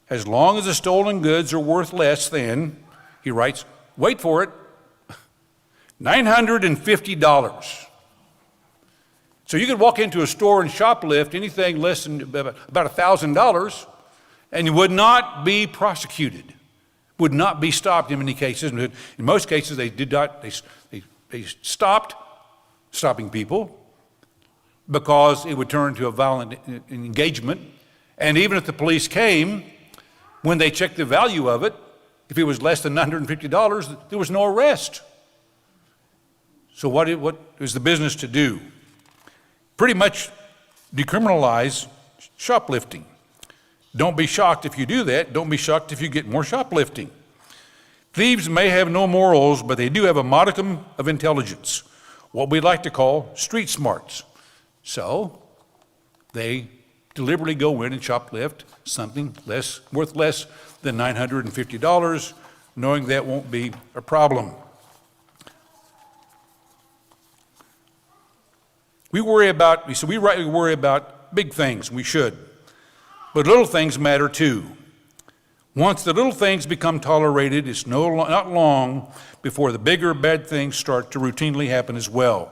as long as the stolen goods are worth less than, he writes, wait for it, $950. So you could walk into a store and shoplift anything less than about $1,000, and you would not be prosecuted, would not be stopped in many cases. In most cases, they did not. They stopped stopping people because it would turn to a violent engagement. And even if the police came, when they checked the value of it, if it was less than $950, there was no arrest. So what is the business to do? Pretty much decriminalize shoplifting. Don't be shocked if you do that. Don't be shocked if you get more shoplifting. Thieves may have no morals, but they do have a modicum of intelligence, what we like to call street smarts. So they deliberately go in and shoplift something worth less than $950, knowing that won't be a problem. We worry about big things, we should, but little things matter too. Once the little things become tolerated, it's not long before the bigger bad things start to routinely happen as well.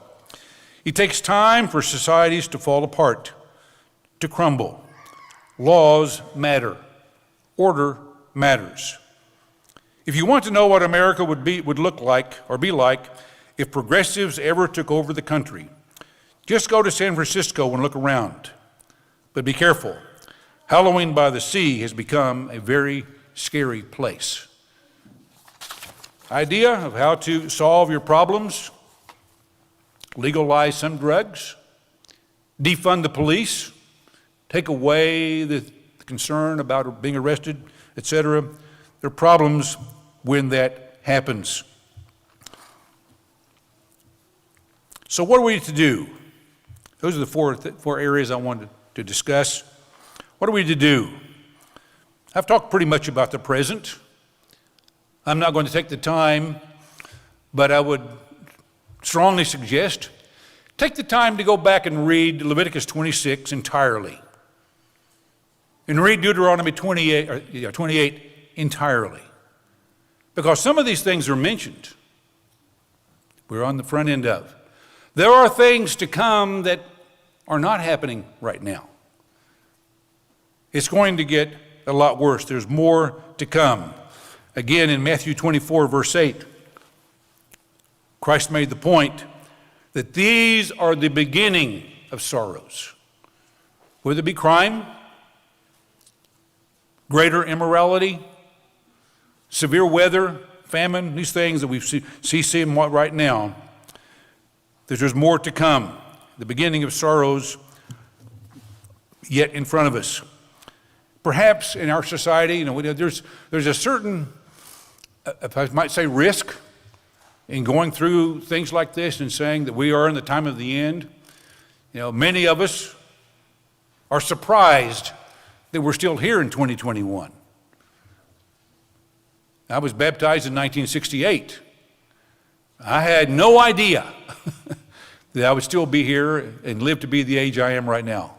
It takes time for societies to fall apart, to crumble. Laws matter. Order matters. If you want to know what America would look like or be like if progressives ever took over the country, just go to San Francisco and look around. But be careful. Halloween by the Sea has become a very scary place. Idea of how to solve your problems: legalize some drugs, defund the police, take away the concern about being arrested, etc. There are problems when that happens. So what are we to do? Those are the four areas I wanted to discuss. What are we to do? I've talked pretty much about the present. I'm not going to take the time, but I would strongly suggest take the time to go back and read Leviticus 26 entirely. And read Deuteronomy 28 entirely. Because some of these things are mentioned. We're on the front end of. There are things to come that are not happening right now. It's going to get a lot worse. There's more to come. Again, in Matthew 24, verse 8, Christ made the point that these are the beginning of sorrows. Whether it be crime, greater immorality, severe weather, famine, these things that we see right now, there's more to come. The beginning of sorrows yet in front of us. Perhaps in our society, there's a certain, if I might say, risk in going through things like this and saying that we are in the time of the end. Many of us are surprised that we're still here in 2021. I was baptized in 1968. I had no idea that I would still be here and live to be the age I am right now.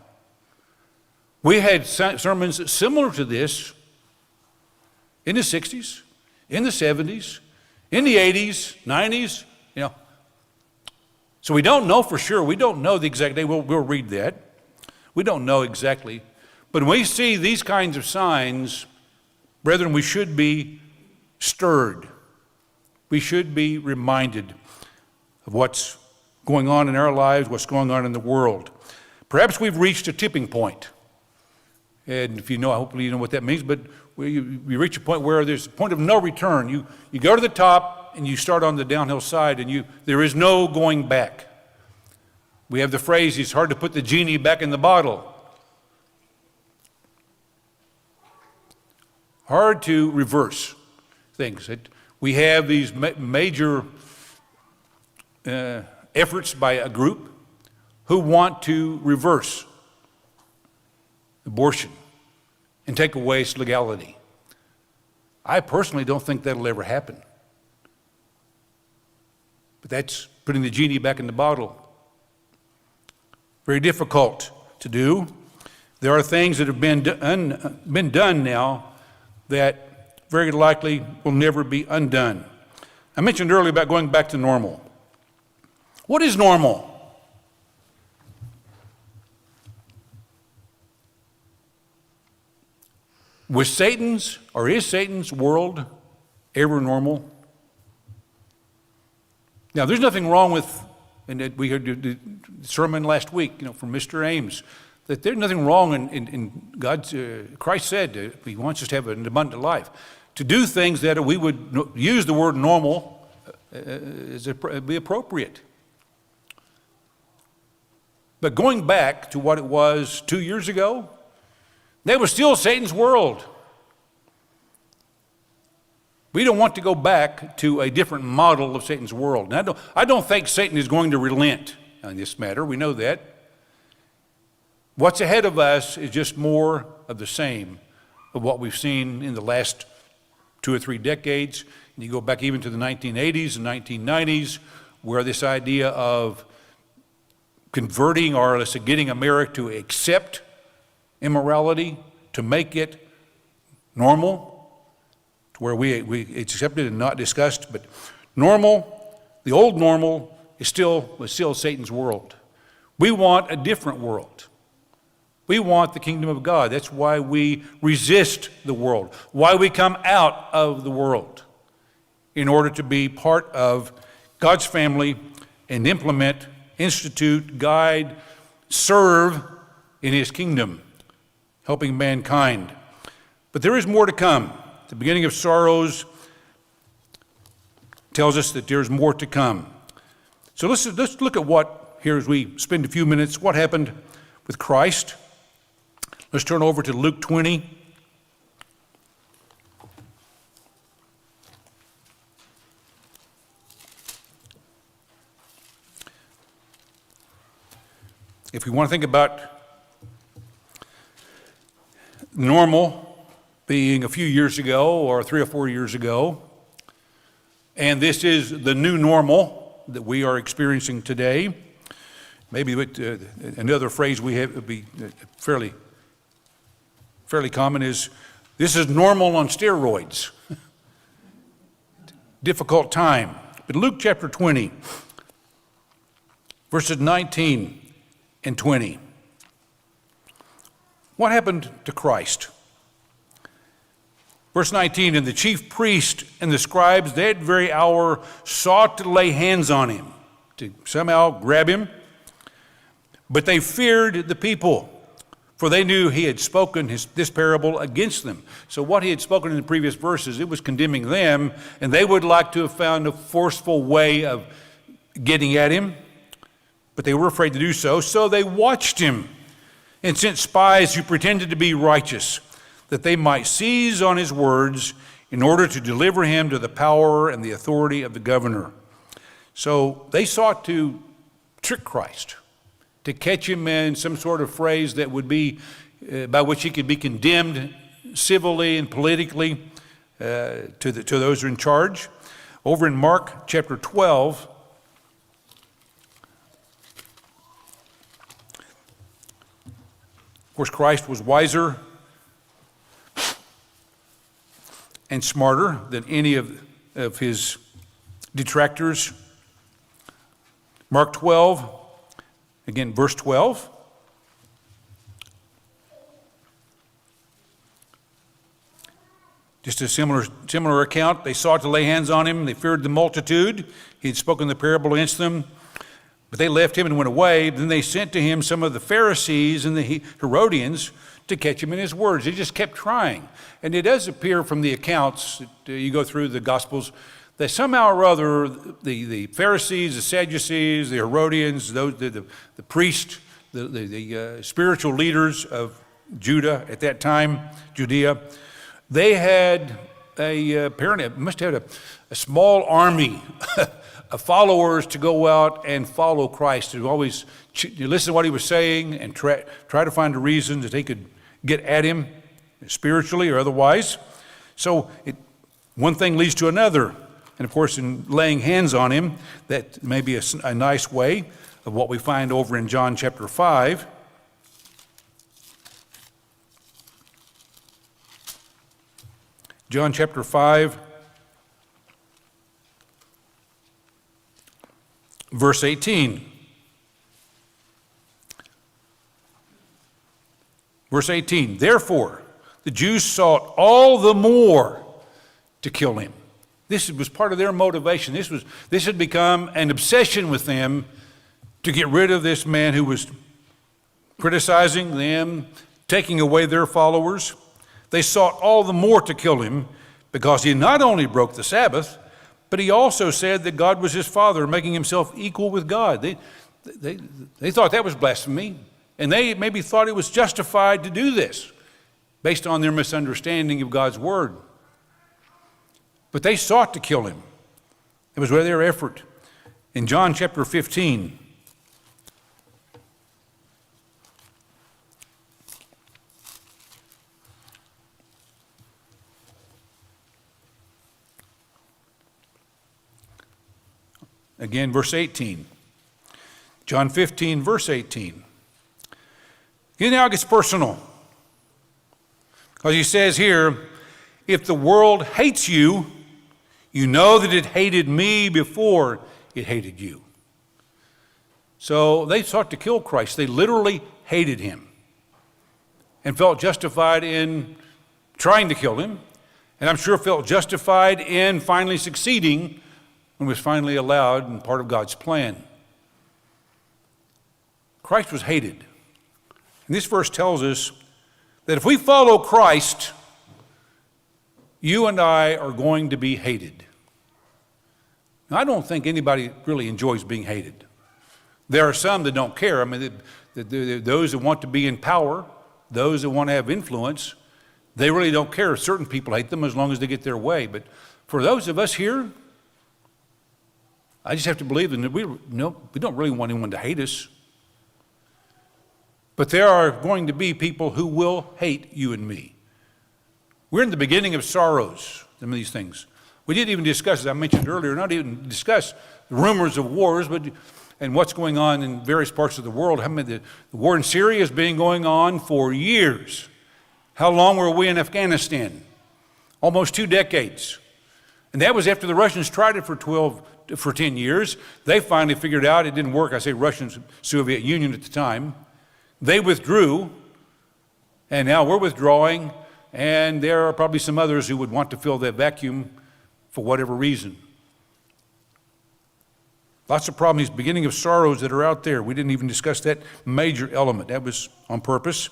We had sermons similar to this in the 60s, in the 70s, in the 80s, 90s, So we don't know for sure. We don't know the exact day. We'll read that. We don't know exactly. But when we see these kinds of signs, brethren, we should be stirred. We should be reminded of what's going on in our lives, what's going on in the world. Perhaps we've reached a tipping point. And if you know, hopefully you know what that means, but we reach a point where there's a point of no return. You go to the top and you start on the downhill side and there is no going back. We have the phrase, it's hard to put the genie back in the bottle. Hard to reverse things. We have these major efforts by a group who want to reverse abortion and take away its legality. I personally don't think that'll ever happen. But that's putting the genie back in the bottle. Very difficult to do. There are things that have been done now that very likely will never be undone. I mentioned earlier about going back to normal. What is normal? Is Satan's world ever normal? Now, there's nothing wrong with, and we heard the sermon last week, from Mr. Ames, that there's nothing wrong in God's, Christ said he wants us to have an abundant life. To do things that we would use the word normal be appropriate. But going back to what it was 2 years ago, that was still Satan's world. We don't want to go back to a different model of Satan's world. And I don't think Satan is going to relent on this matter. We know that. What's ahead of us is just more of the same of what we've seen in the last 2 or 3 decades. And you go back even to the 1980s and 1990s, where this idea of converting or getting America to accept immorality, to make it normal, to where it's accepted and not discussed. But normal, the old normal, is still Satan's world. We want a different world. We want the kingdom of God. That's why we resist the world, why we come out of the world, in order to be part of God's family and implement, institute, guide, serve in his kingdom, helping mankind. But there is more to come. The beginning of sorrows tells us that there's more to come. So let's look at what, here as we spend a few minutes, what happened with Christ. Let's turn over to Luke 20. If we want to think about normal being a few years ago or 3 or 4 years ago, and this is the new normal that we are experiencing today, maybe another phrase we have would be fairly common is, this is normal on steroids. Difficult time. But Luke chapter 20, verses 19 and 20. What happened to Christ? Verse 19, and the chief priest and the scribes that very hour sought to lay hands on him, to somehow grab him, but they feared the people, for they knew he had spoken this parable against them. So what he had spoken in the previous verses, it was condemning them, and they would like to have found a forceful way of getting at him, but they were afraid to do so. So they watched him and sent spies who pretended to be righteous, that they might seize on his words in order to deliver him to the power and the authority of the governor. So they sought to trick Christ, to catch him in some sort of phrase that would be, by which he could be condemned civilly and politically to those who are in charge. Over in Mark chapter 12, of course, Christ was wiser and smarter than any of his detractors. Mark 12, again, verse 12. Just a similar account. They sought to lay hands on him. They feared the multitude. He had spoken the parable against them. But they left him and went away. Then they sent to him some of the Pharisees and the Herodians to catch him in his words. They just kept trying. And it does appear from the accounts that you go through the Gospels that somehow or other the Pharisees, the Sadducees, the Herodians, the priests, the spiritual leaders of Judah at that time, Judea, they had apparently must have had a small army of followers to go out and follow Christ, to always listen to what he was saying and try to find a reason that they could get at him spiritually or otherwise. So one thing leads to another. And of course, in laying hands on him, that may be a nice way of what we find over in John chapter 5. John chapter 5, verse 18. Verse 18, therefore, the Jews sought all the more to kill him. This was part of their motivation. This had become an obsession with them to get rid of this man who was criticizing them, taking away their followers. They sought all the more to kill him because he not only broke the Sabbath, but he also said that God was his father, making himself equal with God. They thought that was blasphemy, and they maybe thought it was justified to do this based on their misunderstanding of God's word. But they sought to kill him. It was their effort. In John chapter 15, again, verse 18. John 15, verse 18. He now gets personal. Because he says here, if the world hates you, you know that it hated me before it hated you. So they sought to kill Christ. They literally hated him and felt justified in trying to kill him. And I'm sure felt justified in finally succeeding when it was finally allowed and part of God's plan. Christ was hated. And this verse tells us that if we follow Christ, you and I are going to be hated. Now, I don't think anybody really enjoys being hated. There are some that don't care. I mean, those that want to be in power, those that want to have influence, they really don't care. Certain people hate them as long as they get their way. But for those of us here, I just have to believe that we don't really want anyone to hate us. But there are going to be people who will hate you and me. We're in the beginning of sorrows, some of these things. We didn't even discuss, as I mentioned earlier, not even discuss the rumors of wars and what's going on in various parts of the world. The war in Syria has been going on for years. How long were we in Afghanistan? Almost 2 decades. And that was after the Russians tried it for 10 years. They finally figured out it didn't work. I say Russians, Soviet Union at the time. They withdrew, and now we're withdrawing, and there are probably some others who would want to fill that vacuum for whatever reason. Lots of problems, beginning of sorrows that are out there. We didn't even discuss that major element. That was on purpose.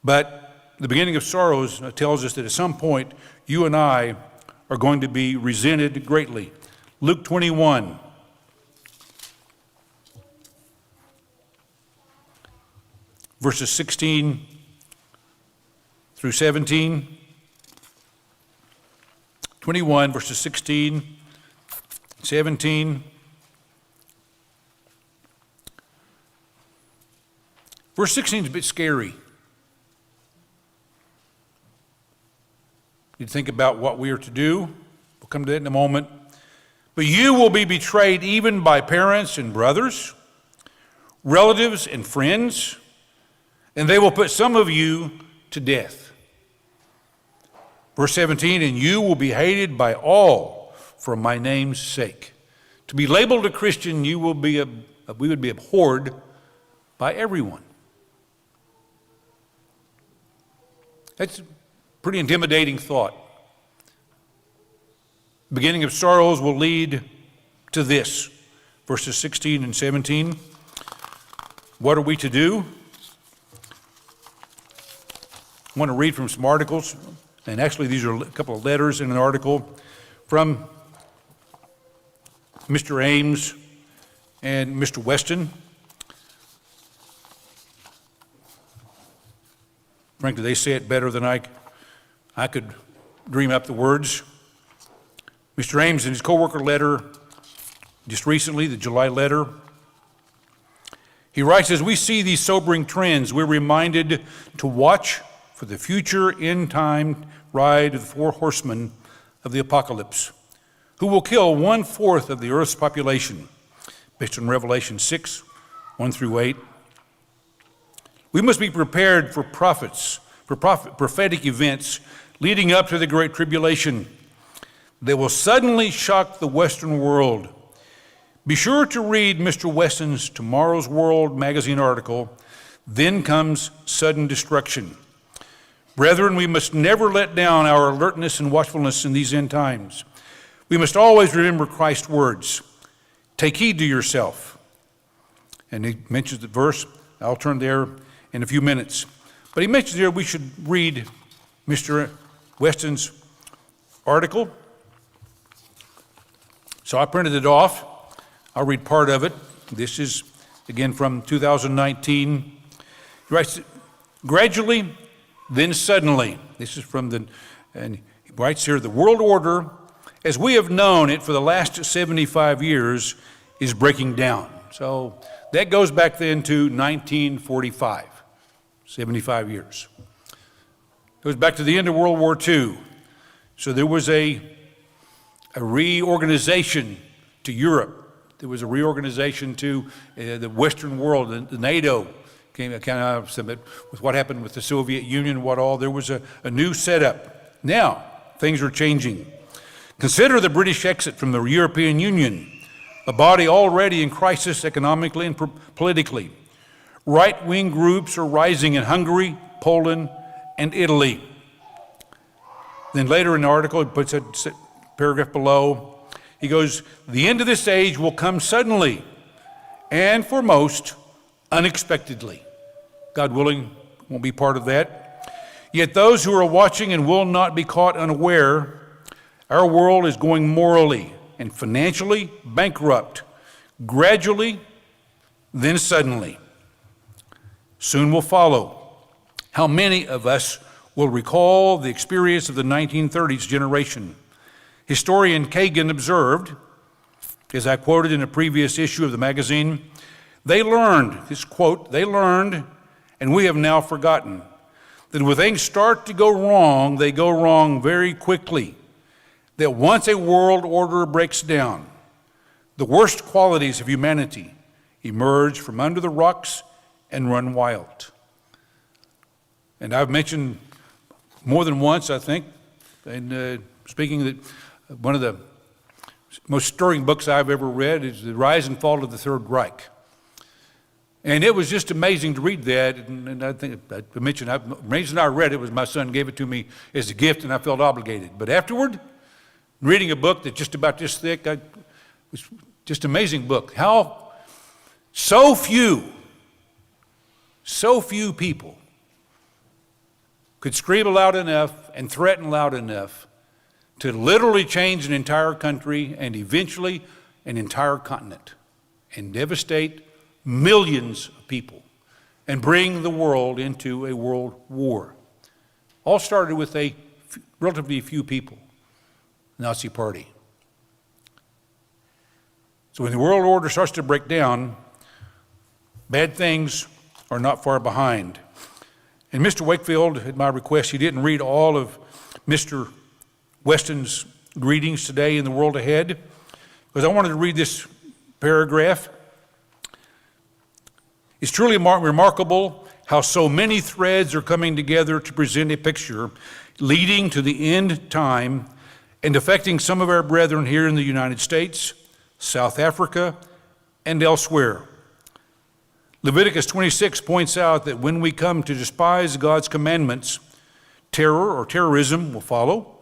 But the beginning of sorrows tells us that at some point, you and I are going to be resented greatly. Luke 21. Verses 16 through 17. 21, verses 16, 17. Verse 16 is a bit scary. You think about what we are to do. We'll come to that in a moment. But you will be betrayed even by parents and brothers, relatives and friends, and they will put some of you to death. Verse 17, and you will be hated by all for my name's sake. To be labeled a Christian, we would be abhorred by everyone. That's a pretty intimidating thought. The beginning of sorrows will lead to this. Verses 16 and 17. What are we to do? I want to read from some articles, and actually these are a couple of letters in an article from Mr. Ames and Mr. Weston. Frankly, they say it better than I could dream up the words. Mr. Ames, in his co-worker letter just recently, the July letter, he writes, as we see these sobering trends, we're reminded to watch for the future end-time ride of the 4 horsemen of the apocalypse, who will kill 1/4 of the earth's population, based on Revelation 6, 1 through 8. We must be prepared for prophetic events leading up to the Great Tribulation that will suddenly shock the Western world. Be sure to read Mr. Weston's Tomorrow's World magazine article, Then Comes Sudden Destruction. Brethren, we must never let down our alertness and watchfulness in these end times. We must always remember Christ's words, take heed to yourself. And he mentions the verse. I'll turn there in a few minutes. But he mentions here we should read Mr. Weston's article. So I printed it off. I'll read part of it. This is, again, from 2019. He writes, gradually, then suddenly. This is from and he writes here, the world order, as we have known it for the last 75 years, is breaking down. So that goes back then to 1945, 75 years. Goes back to the end of World War II. So there was a reorganization to Europe. There was a reorganization to the Western world. The NATO came kind of with what happened with the Soviet Union, there was a new setup. Now, things are changing. Consider the British exit from the European Union, a body already in crisis economically and politically. Right-wing groups are rising in Hungary, Poland, and Italy. Then later in the article, he puts a paragraph below, he goes, the end of this age will come suddenly, and for most, unexpectedly. God willing, won't be part of that. Yet those who are watching and will not be caught unaware, our world is going morally and financially bankrupt, gradually, then suddenly. Soon will follow. How many of us will recall the experience of the 1930s generation? Historian Kagan observed, as I quoted in a previous issue of the magazine, they learned, this quote, they learned, and we have now forgotten, that when things start to go wrong, they go wrong very quickly. That once a world order breaks down, the worst qualities of humanity emerge from under the rocks and run wild. And I've mentioned more than once, I think, in speaking that one of the most stirring books I've ever read is The Rise and Fall of the Third Reich. And it was just amazing to read that, and I think I mentioned, the reason I read it was my son gave it to me as a gift, and I felt obligated. But afterward, reading a book that's just about this thick, it was just an amazing book. How so few people could scream loud enough and threaten loud enough to literally change an entire country and eventually an entire continent and devastate millions of people and bring the world into a world war. All started with a relatively few people, the Nazi Party. So when the world order starts to break down, bad things are not far behind. And Mr. Wakefield, at my request, he didn't read all of Mr. Weston's greetings today in the world ahead, because I wanted to read this paragraph. It's truly remarkable how so many threads are coming together to present a picture leading to the end time and affecting some of our brethren here in the United States, South Africa, and elsewhere. Leviticus 26 points out that when we come to despise God's commandments, terror or terrorism will follow,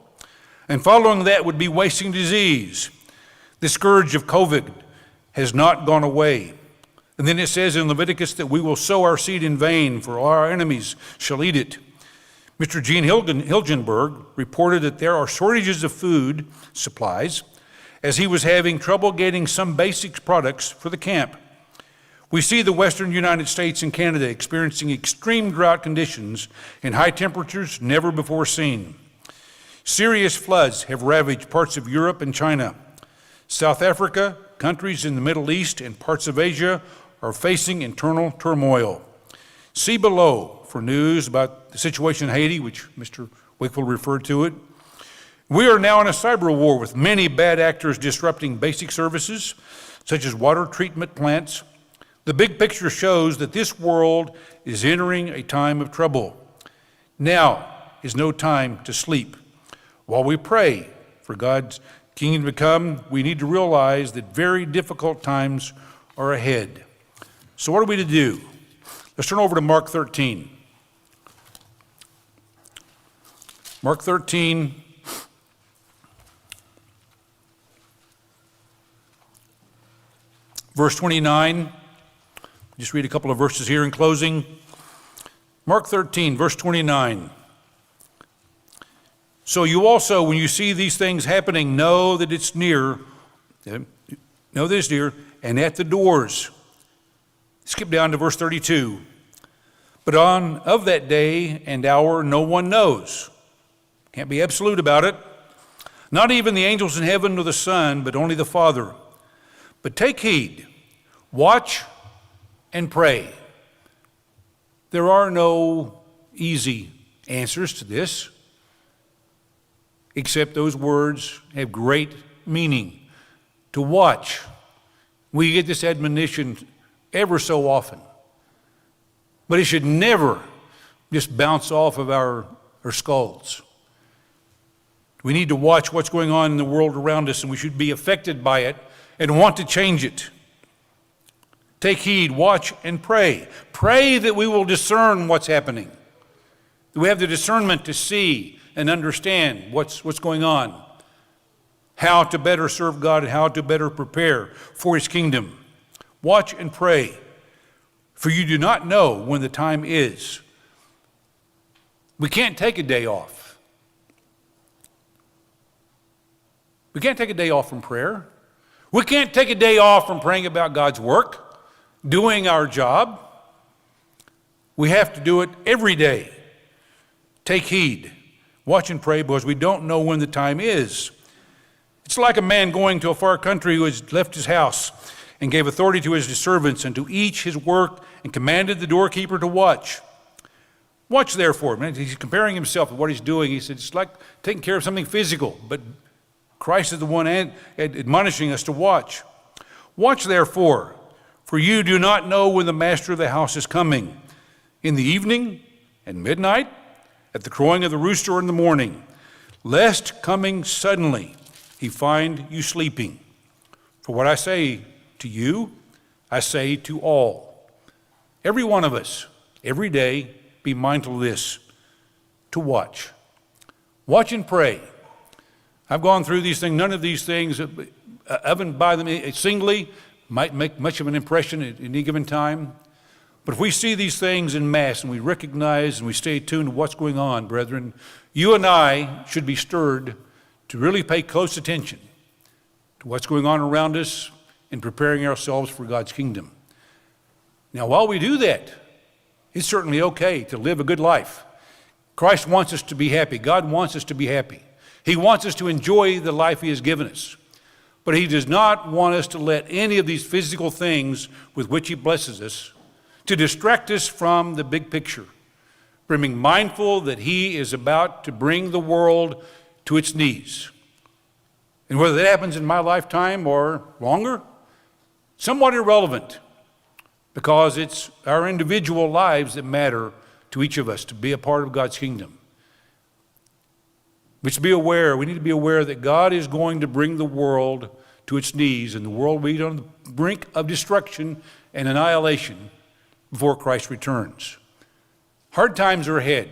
and following that would be wasting disease. The scourge of COVID has not gone away. And then it says in Leviticus that we will sow our seed in vain, for our enemies shall eat it. Mr. Gene Hilgenberg reported that there are shortages of food supplies as he was having trouble getting some basic products for the camp. We see the western United States and Canada experiencing extreme drought conditions and high temperatures never before seen. Serious floods have ravaged parts of Europe and China. South Africa, countries in the Middle East, and parts of Asia are facing internal turmoil. See below for news about the situation in Haiti, which Mr. Wakefield referred to it. We are now in a cyber war with many bad actors disrupting basic services, such as water treatment plants. The big picture shows that this world is entering a time of trouble. Now is no time to sleep. While we pray for God's kingdom to come, we need to realize that very difficult times are ahead. So what are we to do? Let's turn over to Mark 13. Mark 13, verse 29. Just read a couple of verses here in closing. Mark 13, verse 29. So you also, when you see these things happening, know that it's near, and at the doors. Skip down to verse 32. But of that day and hour no one knows. Can't be absolute about it. Not even the angels in heaven nor the Son, but only the Father. But take heed, watch, and pray. There are no easy answers to this, except those words have great meaning. To watch. We get this admonition ever so often. But it should never just bounce off of our skulls. We need to watch what's going on in the world around us, and we should be affected by it and want to change it. Take heed, watch, and pray. Pray that we will discern what's happening. That we have the discernment to see and understand what's going on. How to better serve God and how to better prepare for His kingdom. Watch and pray, for you do not know when the time is. We can't take a day off. We can't take a day off from prayer. We can't take a day off from praying about God's work, doing our job. We have to do it every day. Take heed, watch and pray, because we don't know when the time is. It's like a man going to a far country who has left his house and gave authority to his servants and to each his work and commanded the doorkeeper to watch. Watch therefore. He's comparing himself with what he's doing. He said it's like taking care of something physical, but Christ is the one admonishing us to watch. Watch therefore, for you do not know when the master of the house is coming, in the evening, at midnight, at the crowing of the rooster, or in the morning, lest coming suddenly he find you sleeping. For what I say to you, I say to all. Every one of us, every day, be mindful of this, to watch. Watch and pray. I've gone through these things. None of these things, even by them singly, might make much of an impression at any given time. But if we see these things in mass and we recognize and we stay tuned to what's going on, brethren, you and I should be stirred to really pay close attention to what's going on around us and preparing ourselves for God's kingdom. Now, while we do that, it's certainly okay to live a good life. Christ wants us to be happy. God wants us to be happy. He wants us to enjoy the life He has given us. But He does not want us to let any of these physical things with which He blesses us to distract us from the big picture, being mindful that He is about to bring the world to its knees. And whether that happens in my lifetime or longer, somewhat irrelevant, because it's our individual lives that matter to each of us to be a part of God's kingdom. We need to be aware that God is going to bring the world to its knees, and the world will be on the brink of destruction and annihilation before Christ returns. Hard times are ahead.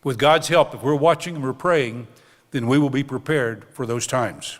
With God's help, if we're watching and we're praying, then we will be prepared for those times.